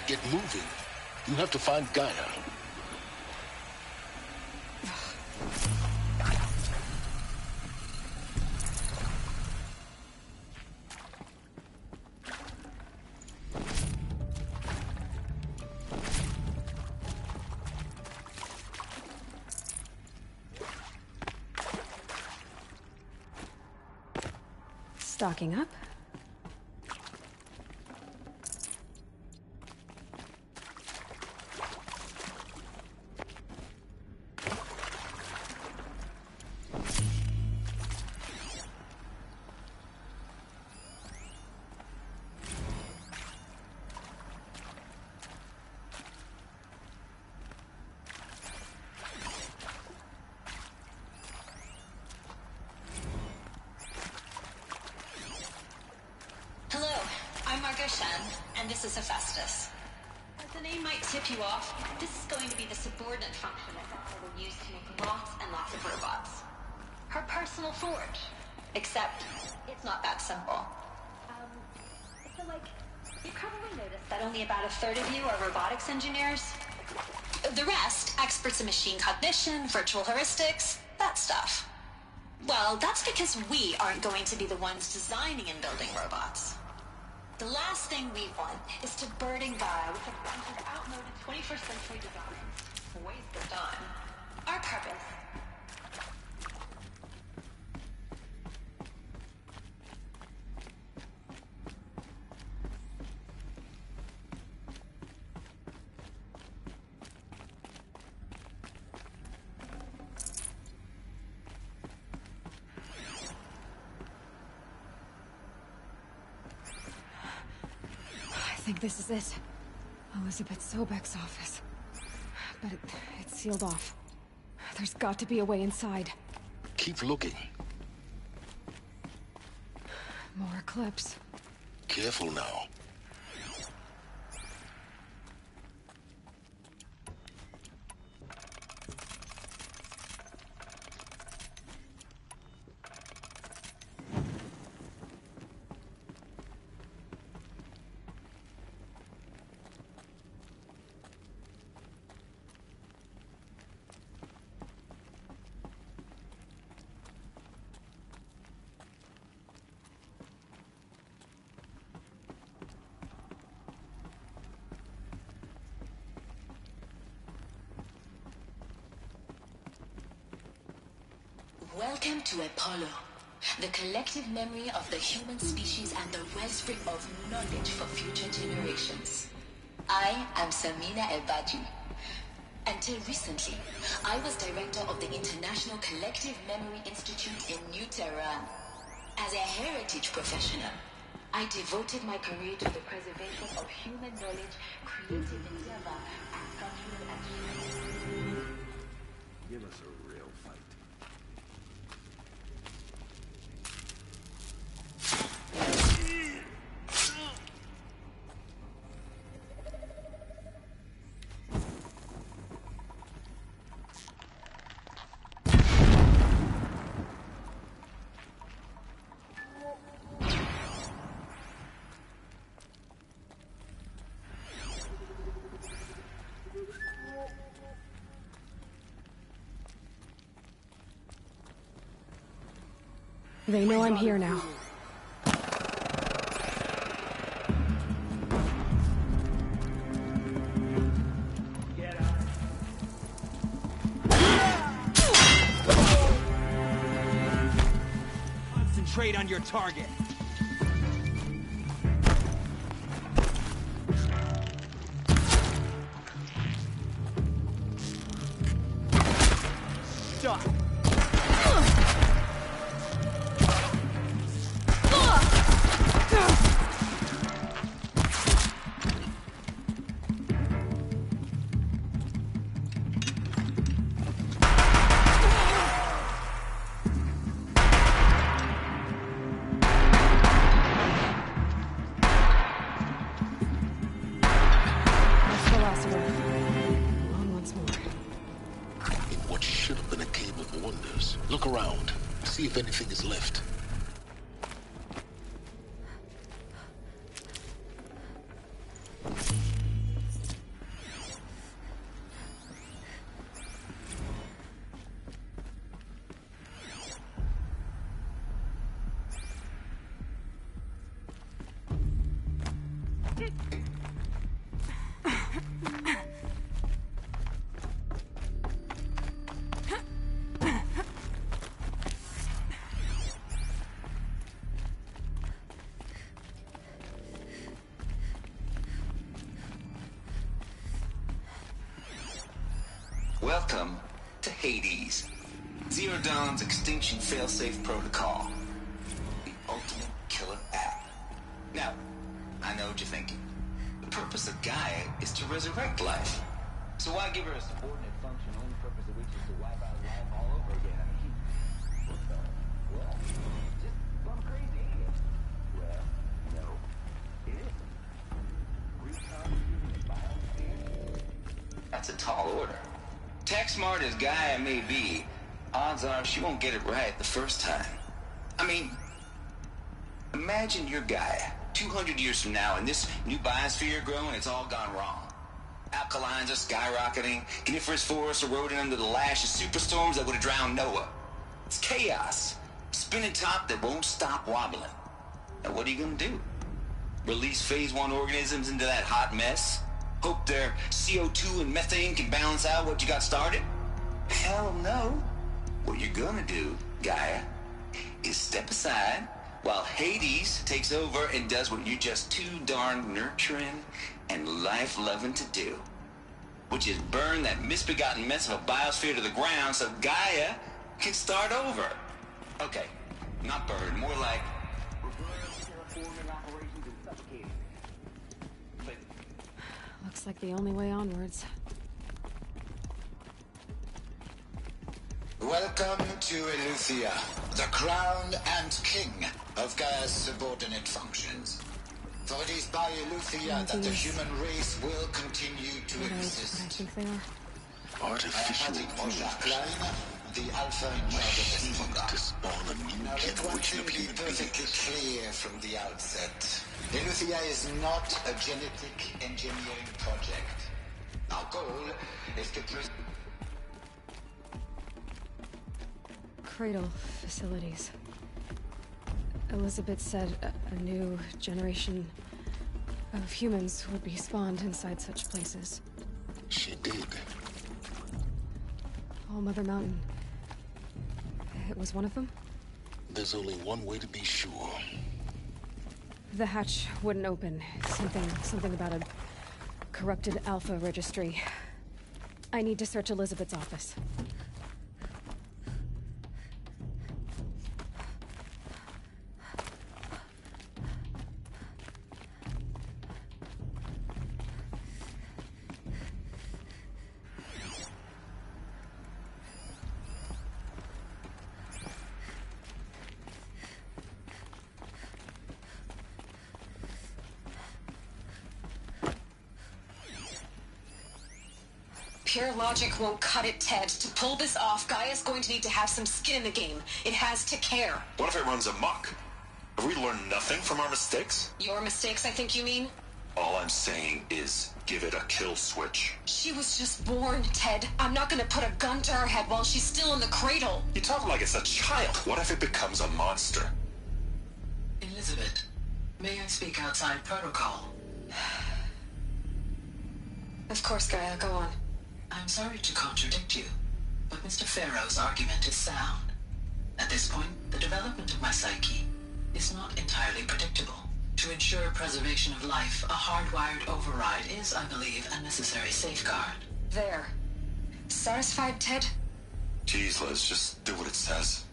Get moving. You have to find Gaia. Stocking up. And this is Hephaestus. As the name might tip you off, this is going to be the subordinate function that Gaia will use to make lots and lots of robots. Her personal forge. Except, it's not that simple. So you probably noticed that only about a third of you are robotics engineers. The rest, experts in machine cognition, virtual heuristics, that stuff. Well, that's because we aren't going to be the ones designing and building robots. The last thing we want is to burden Gaia with a bunch of outmoded 21st century designs. Waste of time. Our purpose. I think this is it. Elizabeth Sobek's office. But it's sealed off. There's got to be a way inside. Keep looking. More clips. Careful now. Welcome to Apollo, the collective memory of the human species and the wellspring of knowledge for future generations. I am Samina El-Badji. Until recently, I was director of the International Collective Memory Institute in New Tehran. As a heritage professional, I devoted my career to the preservation of human knowledge, creative endeavor, and cultural achievement. Give us a real fight. They know I'm here now. Concentrate on your target. Stop. Look around. See if anything is left. Welcome to Hades. Zero Dawn's extinction failsafe protocol. The ultimate killer app. Now, I know what you're thinking. The purpose of Gaia is to resurrect life. So why give her a subordinate function, only purpose of which is to wipe out life all over again? I mean, what the? What? Just plumb crazy, ain't it? Well, no, it isn't. Reconstituting the biosphere? That's a tall order. Tech smart as Gaia may be, odds are she won't get it right the first time. I mean, imagine you're Gaia, 200 years from now, and this new biosphere growing, it's all gone wrong. Alkalines are skyrocketing, coniferous forests eroding under the lash of superstorms that would have drowned Noah. It's chaos, spinning top that won't stop wobbling. Now what are you gonna do? Release phase 1 organisms into that hot mess? Hope their CO2 and methane can balance out what you got started? Hell no. What you're gonna do, Gaia, is step aside while Hades takes over and does what you're just too darn nurturing and life-loving to do, which is burn that misbegotten mess of a biosphere to the ground so Gaia can start over. Okay, not burn, more like reverse terraforming operations and suffocating. But Looks like the only way onwards. Welcome to Eleuthia, the crown and king of Gaia's subordinate functions. For it is by Eleuthia that the human race will continue to exist. I think they are. Artificially the alpha in charge of the spawn a new now let one thing be perfectly clear from the outset. Eleuthia is not a genetic engineering project. Our goal is to Cradle facilities. Elizabeth said a new generation of humans would be spawned inside such places. She did. Oh, Mother Mountain. It was one of them? There's only one way to be sure. The hatch wouldn't open. Something about a corrupted Alpha registry. I need to search Elizabeth's office. Pure logic won't cut it, Ted. To pull this off, Gaia's going to need to have some skin in the game. It has to care. What if it runs amok? Have we learned nothing from our mistakes? Your mistakes, I think you mean? All I'm saying is, give it a kill switch. She was just born, Ted. I'm not gonna put a gun to her head while she's still in the cradle. You talk like it's a child. What if it becomes a monster? Elizabeth, may I speak outside protocol? Of course, Gaia, go on. I'm sorry to contradict you, but Mr. Farrow's argument is sound. At this point, the development of my psyche is not entirely predictable. To ensure preservation of life, a hardwired override is, I believe, a necessary safeguard. There. Satisfied, Ted? Jeez, Liz, just do what it says.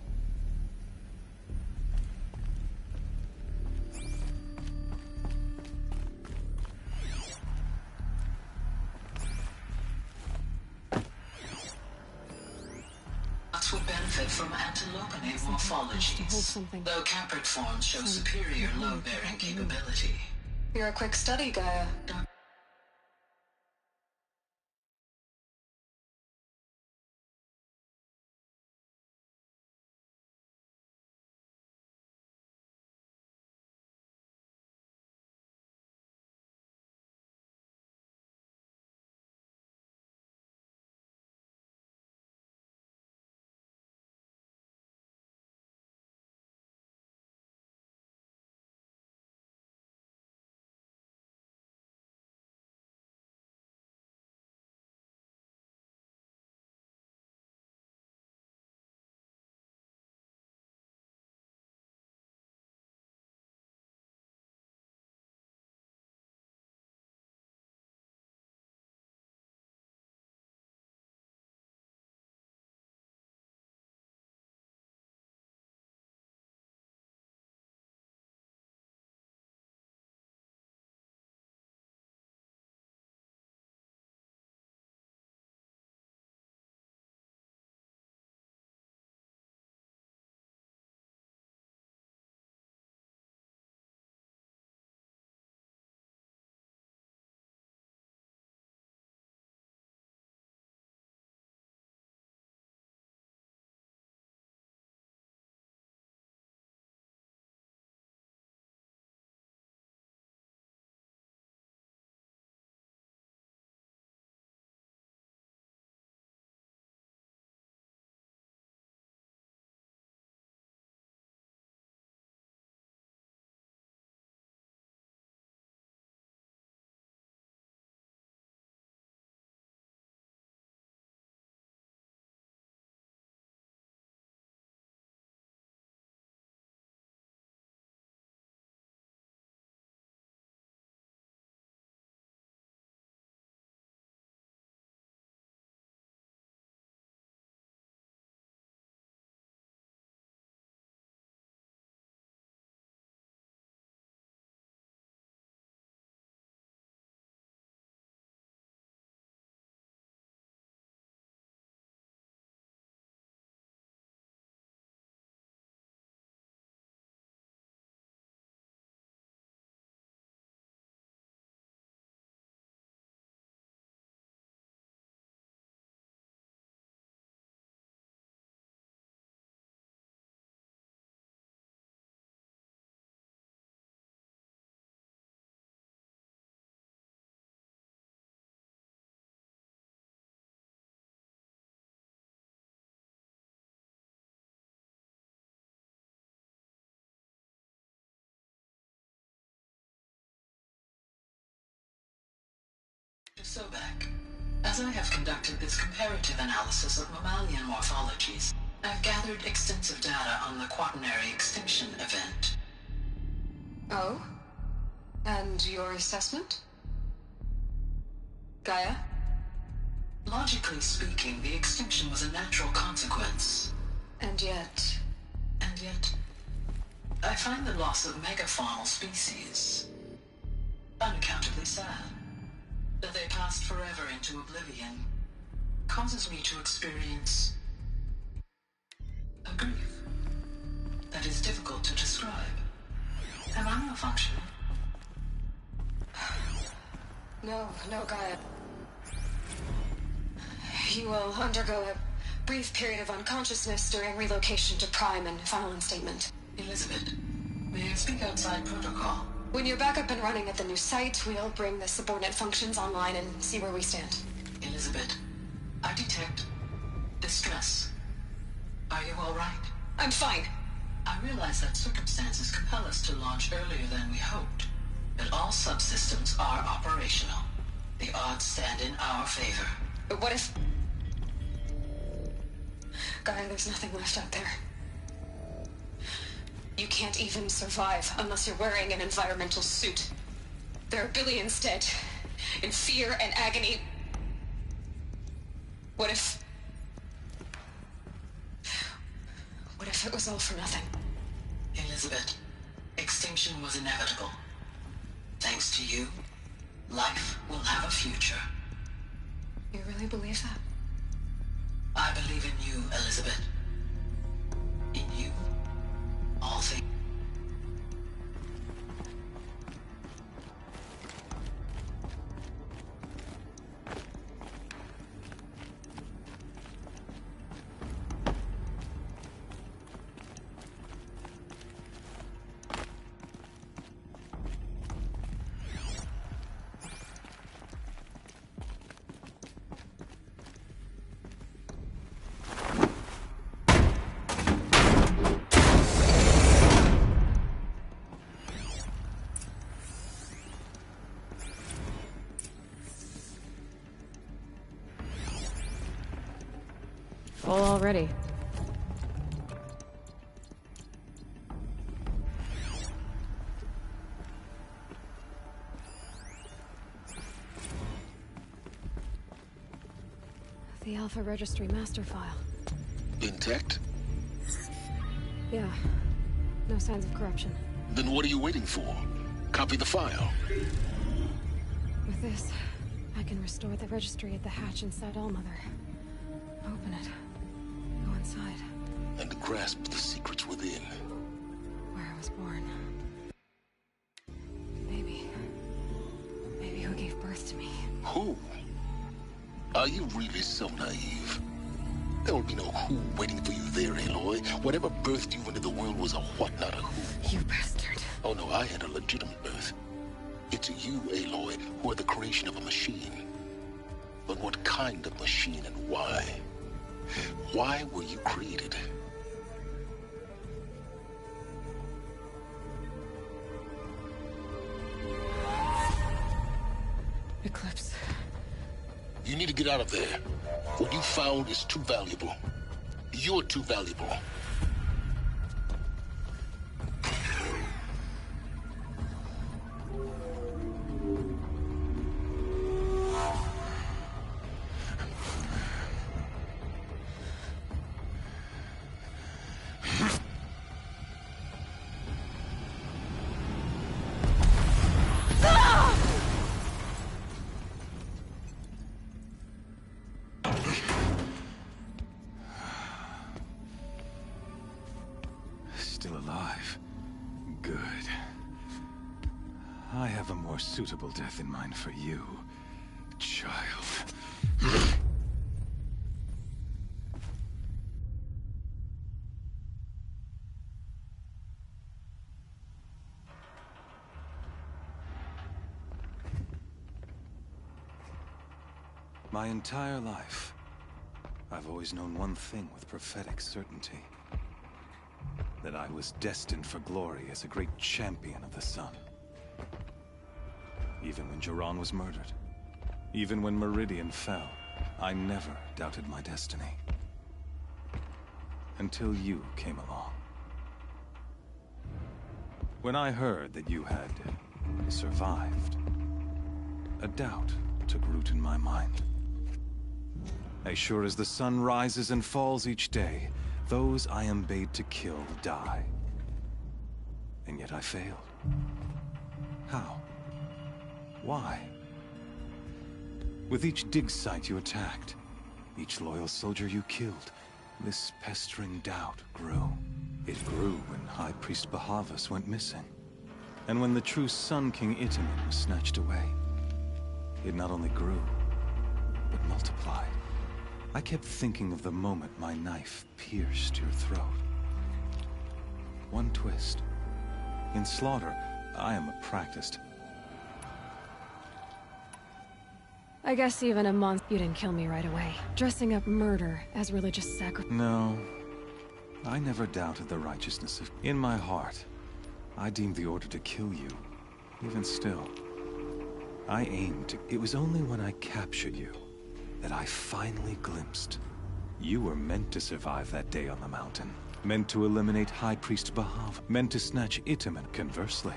Nuts would benefit from antilopinae morphologies, though caprid forms show superior load-bearing capability. You're a quick study, Gaia. Sobek, as I have conducted this comparative analysis of mammalian morphologies, I've gathered extensive data on the quaternary extinction event. Oh? And your assessment? Gaia? Logically speaking, the extinction was a natural consequence. And yet, I find the loss of megafaunal species unaccountably sad. That they passed forever into oblivion causes me to experience a grief that is difficult to describe. Am I malfunctioning? No, Gaia. You will undergo a brief period of unconsciousness during relocation to Prime and final instatement. Elizabeth, may I speak outside protocol? When you're back up and running at the new site, we'll bring the subordinate functions online and see where we stand. Elizabeth, I detect distress. Are you all right? I'm fine. I realize that circumstances compel us to launch earlier than we hoped, but all subsystems are operational. The odds stand in our favor. But what if... Gaia, there's nothing left out there. You can't even survive unless you're wearing an environmental suit. There are billions dead, in fear and agony. What if it was all for nothing? Elizabeth, extinction was inevitable. Thanks to you, life will have a future. You really believe that? I believe in you, Elizabeth. In you, all things. Full already. The Alpha Registry master file. Intact? Yeah. No signs of corruption. Then what are you waiting for? Copy the file. With this, I can restore the registry at the hatch inside Allmother. Open it. Go inside. And grasp the secrets within. Where I was born. Maybe who gave birth to me. Who? Are you really so naive? There will be no who waiting for you there, Aloy. Whatever birthed you into the world was a what, not a who. You bastard. Oh no, I had a legitimate birth. It's you, Aloy, who are the creation of a machine. But what kind of machine and why? Why were you created? Eclipse. You need to get out of there. What you found is too valuable. You're too valuable. Still alive. Good. I have a more suitable death in mind for you, child. My entire life, I've always known one thing with prophetic certainty. That I was destined for glory as a great champion of the sun. Even when Jiran was murdered, Even when Meridian fell, I never doubted my destiny. Until you came along. When I heard that you had survived, a doubt took root in my mind. As sure as the sun rises and falls each day, those I am bade to kill die. And yet I failed. How? Why? With each dig site you attacked, each loyal soldier you killed, this pestering doubt grew. It grew when High Priest Bahavas went missing. And when the true Sun King Itamen was snatched away. It not only grew, but multiplied. I kept thinking of the moment my knife pierced your throat. One twist. In slaughter, I am a practiced. I guess even a month you didn't kill me right away. Dressing up murder as religious sacrifice. No. I never doubted the righteousness of... In my heart, I deemed the order to kill you. Even still. I aimed to... It was only when I captured you that I finally glimpsed. You were meant to survive that day on the mountain. Meant to eliminate High Priest Bahav. Meant to snatch Itamen. Conversely,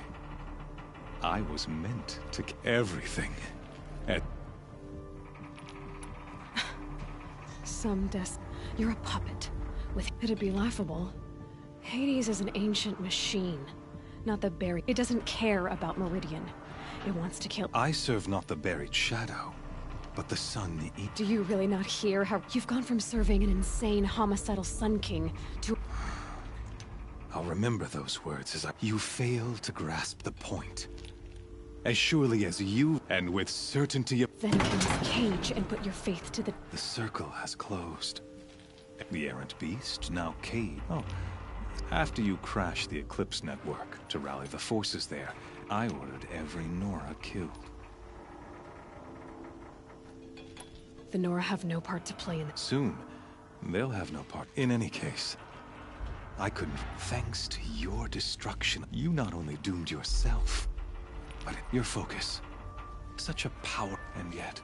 I was meant to... Everything. You're a puppet. It'd be laughable. Hades is an ancient machine, not the buried. It doesn't care about Meridian. It wants to kill. I serve not the buried shadow, but the sun. Do you really not hear how you've gone from serving an insane, homicidal Sun King to... I'll remember those words as you fail to grasp the point. As surely as you, and with certainty of... Then cage and put your faith to the... The circle has closed. The errant beast, now caged. Oh, after you crashed the Eclipse network to rally the forces there, I ordered every Nora killed. The Nora have no part to play in the... Soon, they'll have no part. In any case, I couldn't... Thanks to your destruction, you not only doomed yourself, but your focus. Such a power, and yet...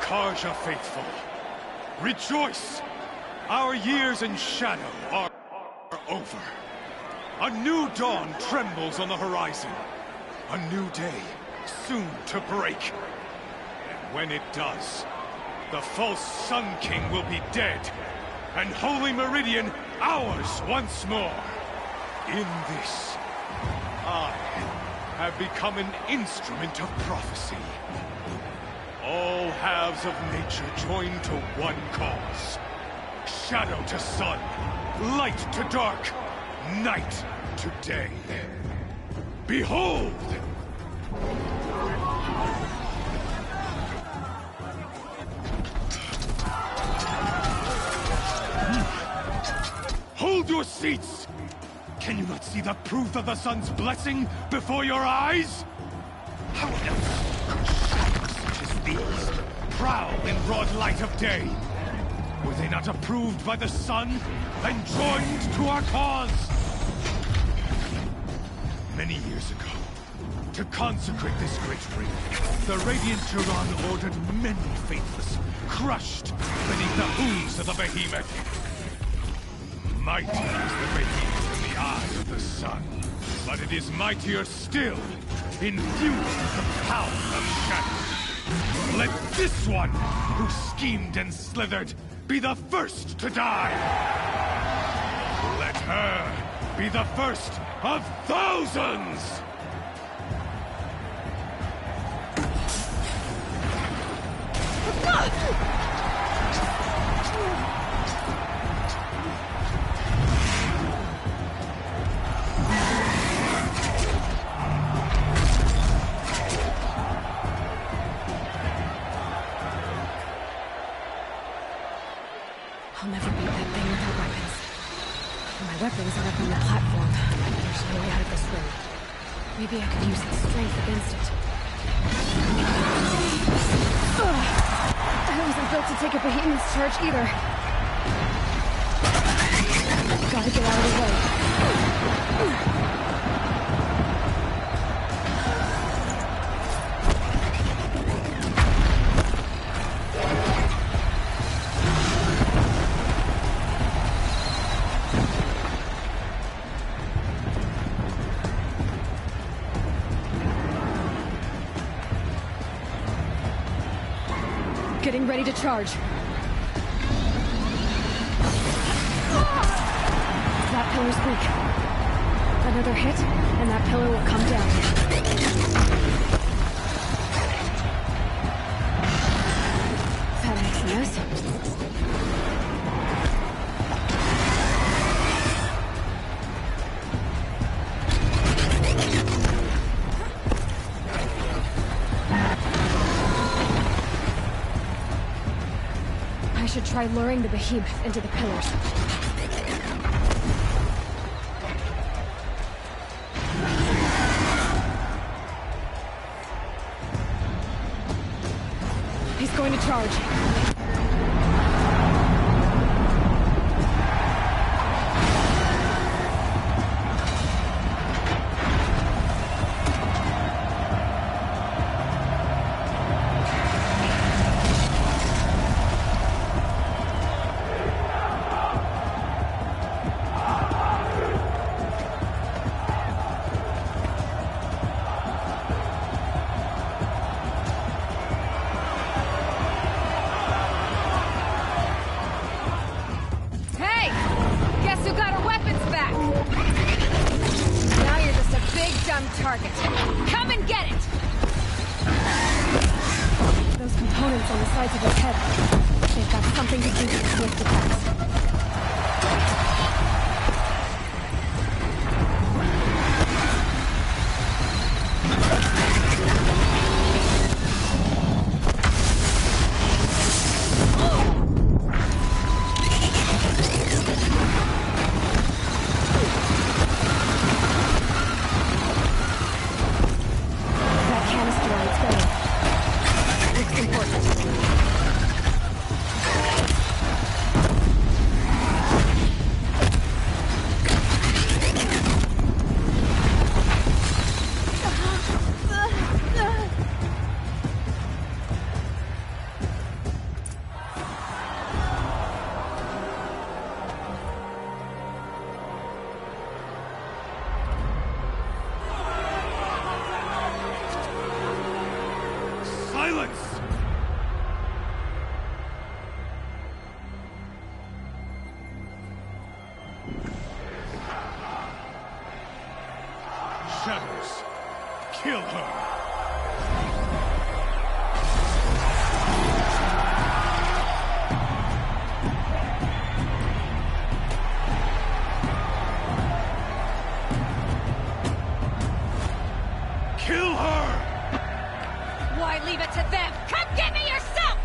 Karja faithful, rejoice! Our years in shadow are over. A new dawn trembles on the horizon. A new day soon to break. And when it does, the false Sun King will be dead, and Holy Meridian ours once more. In this, I have become an instrument of prophecy. All halves of nature join to one cause. Shadow to sun, light to dark, night to day. Behold! Hold your seats! Can you not see the proof of the sun's blessing before your eyes? How else could shadows such as these prowl in broad light of day? Were they not approved by the sun and joined to our cause? Many years ago, to consecrate this great ring, the Radiant Turan ordered many faithless, crushed beneath the hooves of the behemoth. Mighty is the Behemoth in the eyes of the sun, but it is mightier still, infused with the power of shadow. Let this one, who schemed and slithered, be the first to die! Let her be the first of thousands! Maybe I could use that strength against it. Ugh. I wasn't built to take a behemoth's charge either. Gotta get out of the way. Getting ready to charge. That pillar's weak. Another hit, and that pillar will come down. That makes a mess. I should try luring the behemoth into the pillars. He's going to charge. Target. Come and get it! Those components on the sides of his head, they've got something to do with the swift attacks. Shadows, kill her! Kill her! Why leave it to them? Come get me yourself!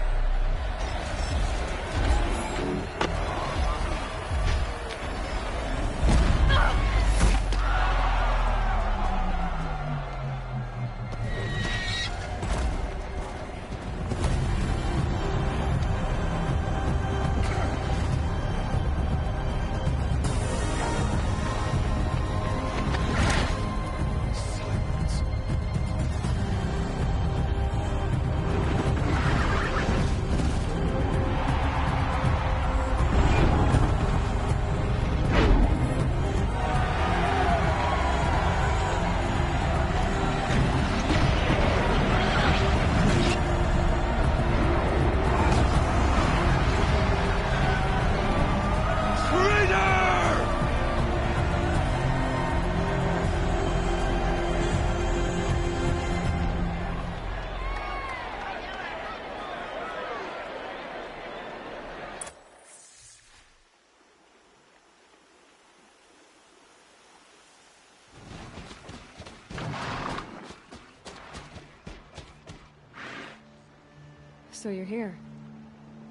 So you're here.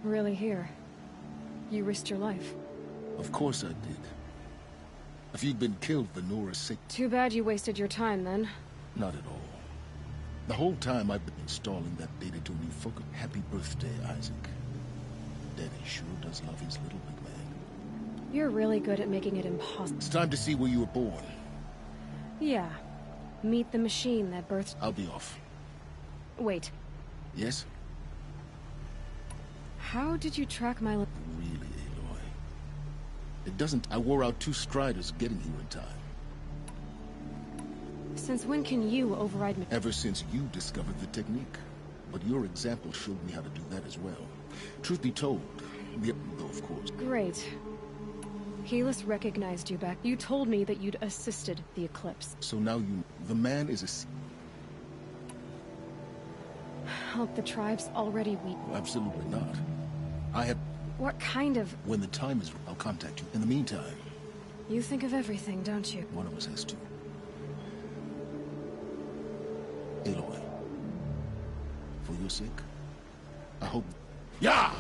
Really here. You risked your life. Of course I did. If you'd been killed, Venora's sick. Too bad you wasted your time, then. Not at all. The whole time I've been installing that data to a new focus. Happy birthday, Isaac. Daddy sure does love his little big man. You're really good at making it impossible. It's time to see where you were born. Yeah. Meet the machine that birthed... I'll be off. Wait. Yes? How did you track my... Really, Aloy? It doesn't... I wore out 2 striders getting here in time. Since when can you override me? Ever since you discovered the technique. But your example showed me how to do that as well. Truth be told, though of course. Great. Helis recognized you back. You told me that you'd assisted the eclipse. So now you... The man is a... Help the tribes already weak. Well, absolutely not. I have... What kind of... When the time is... I'll contact you. In the meantime... You think of everything, don't you? One of us has to. Aloy. For your sake, I hope... Yeah!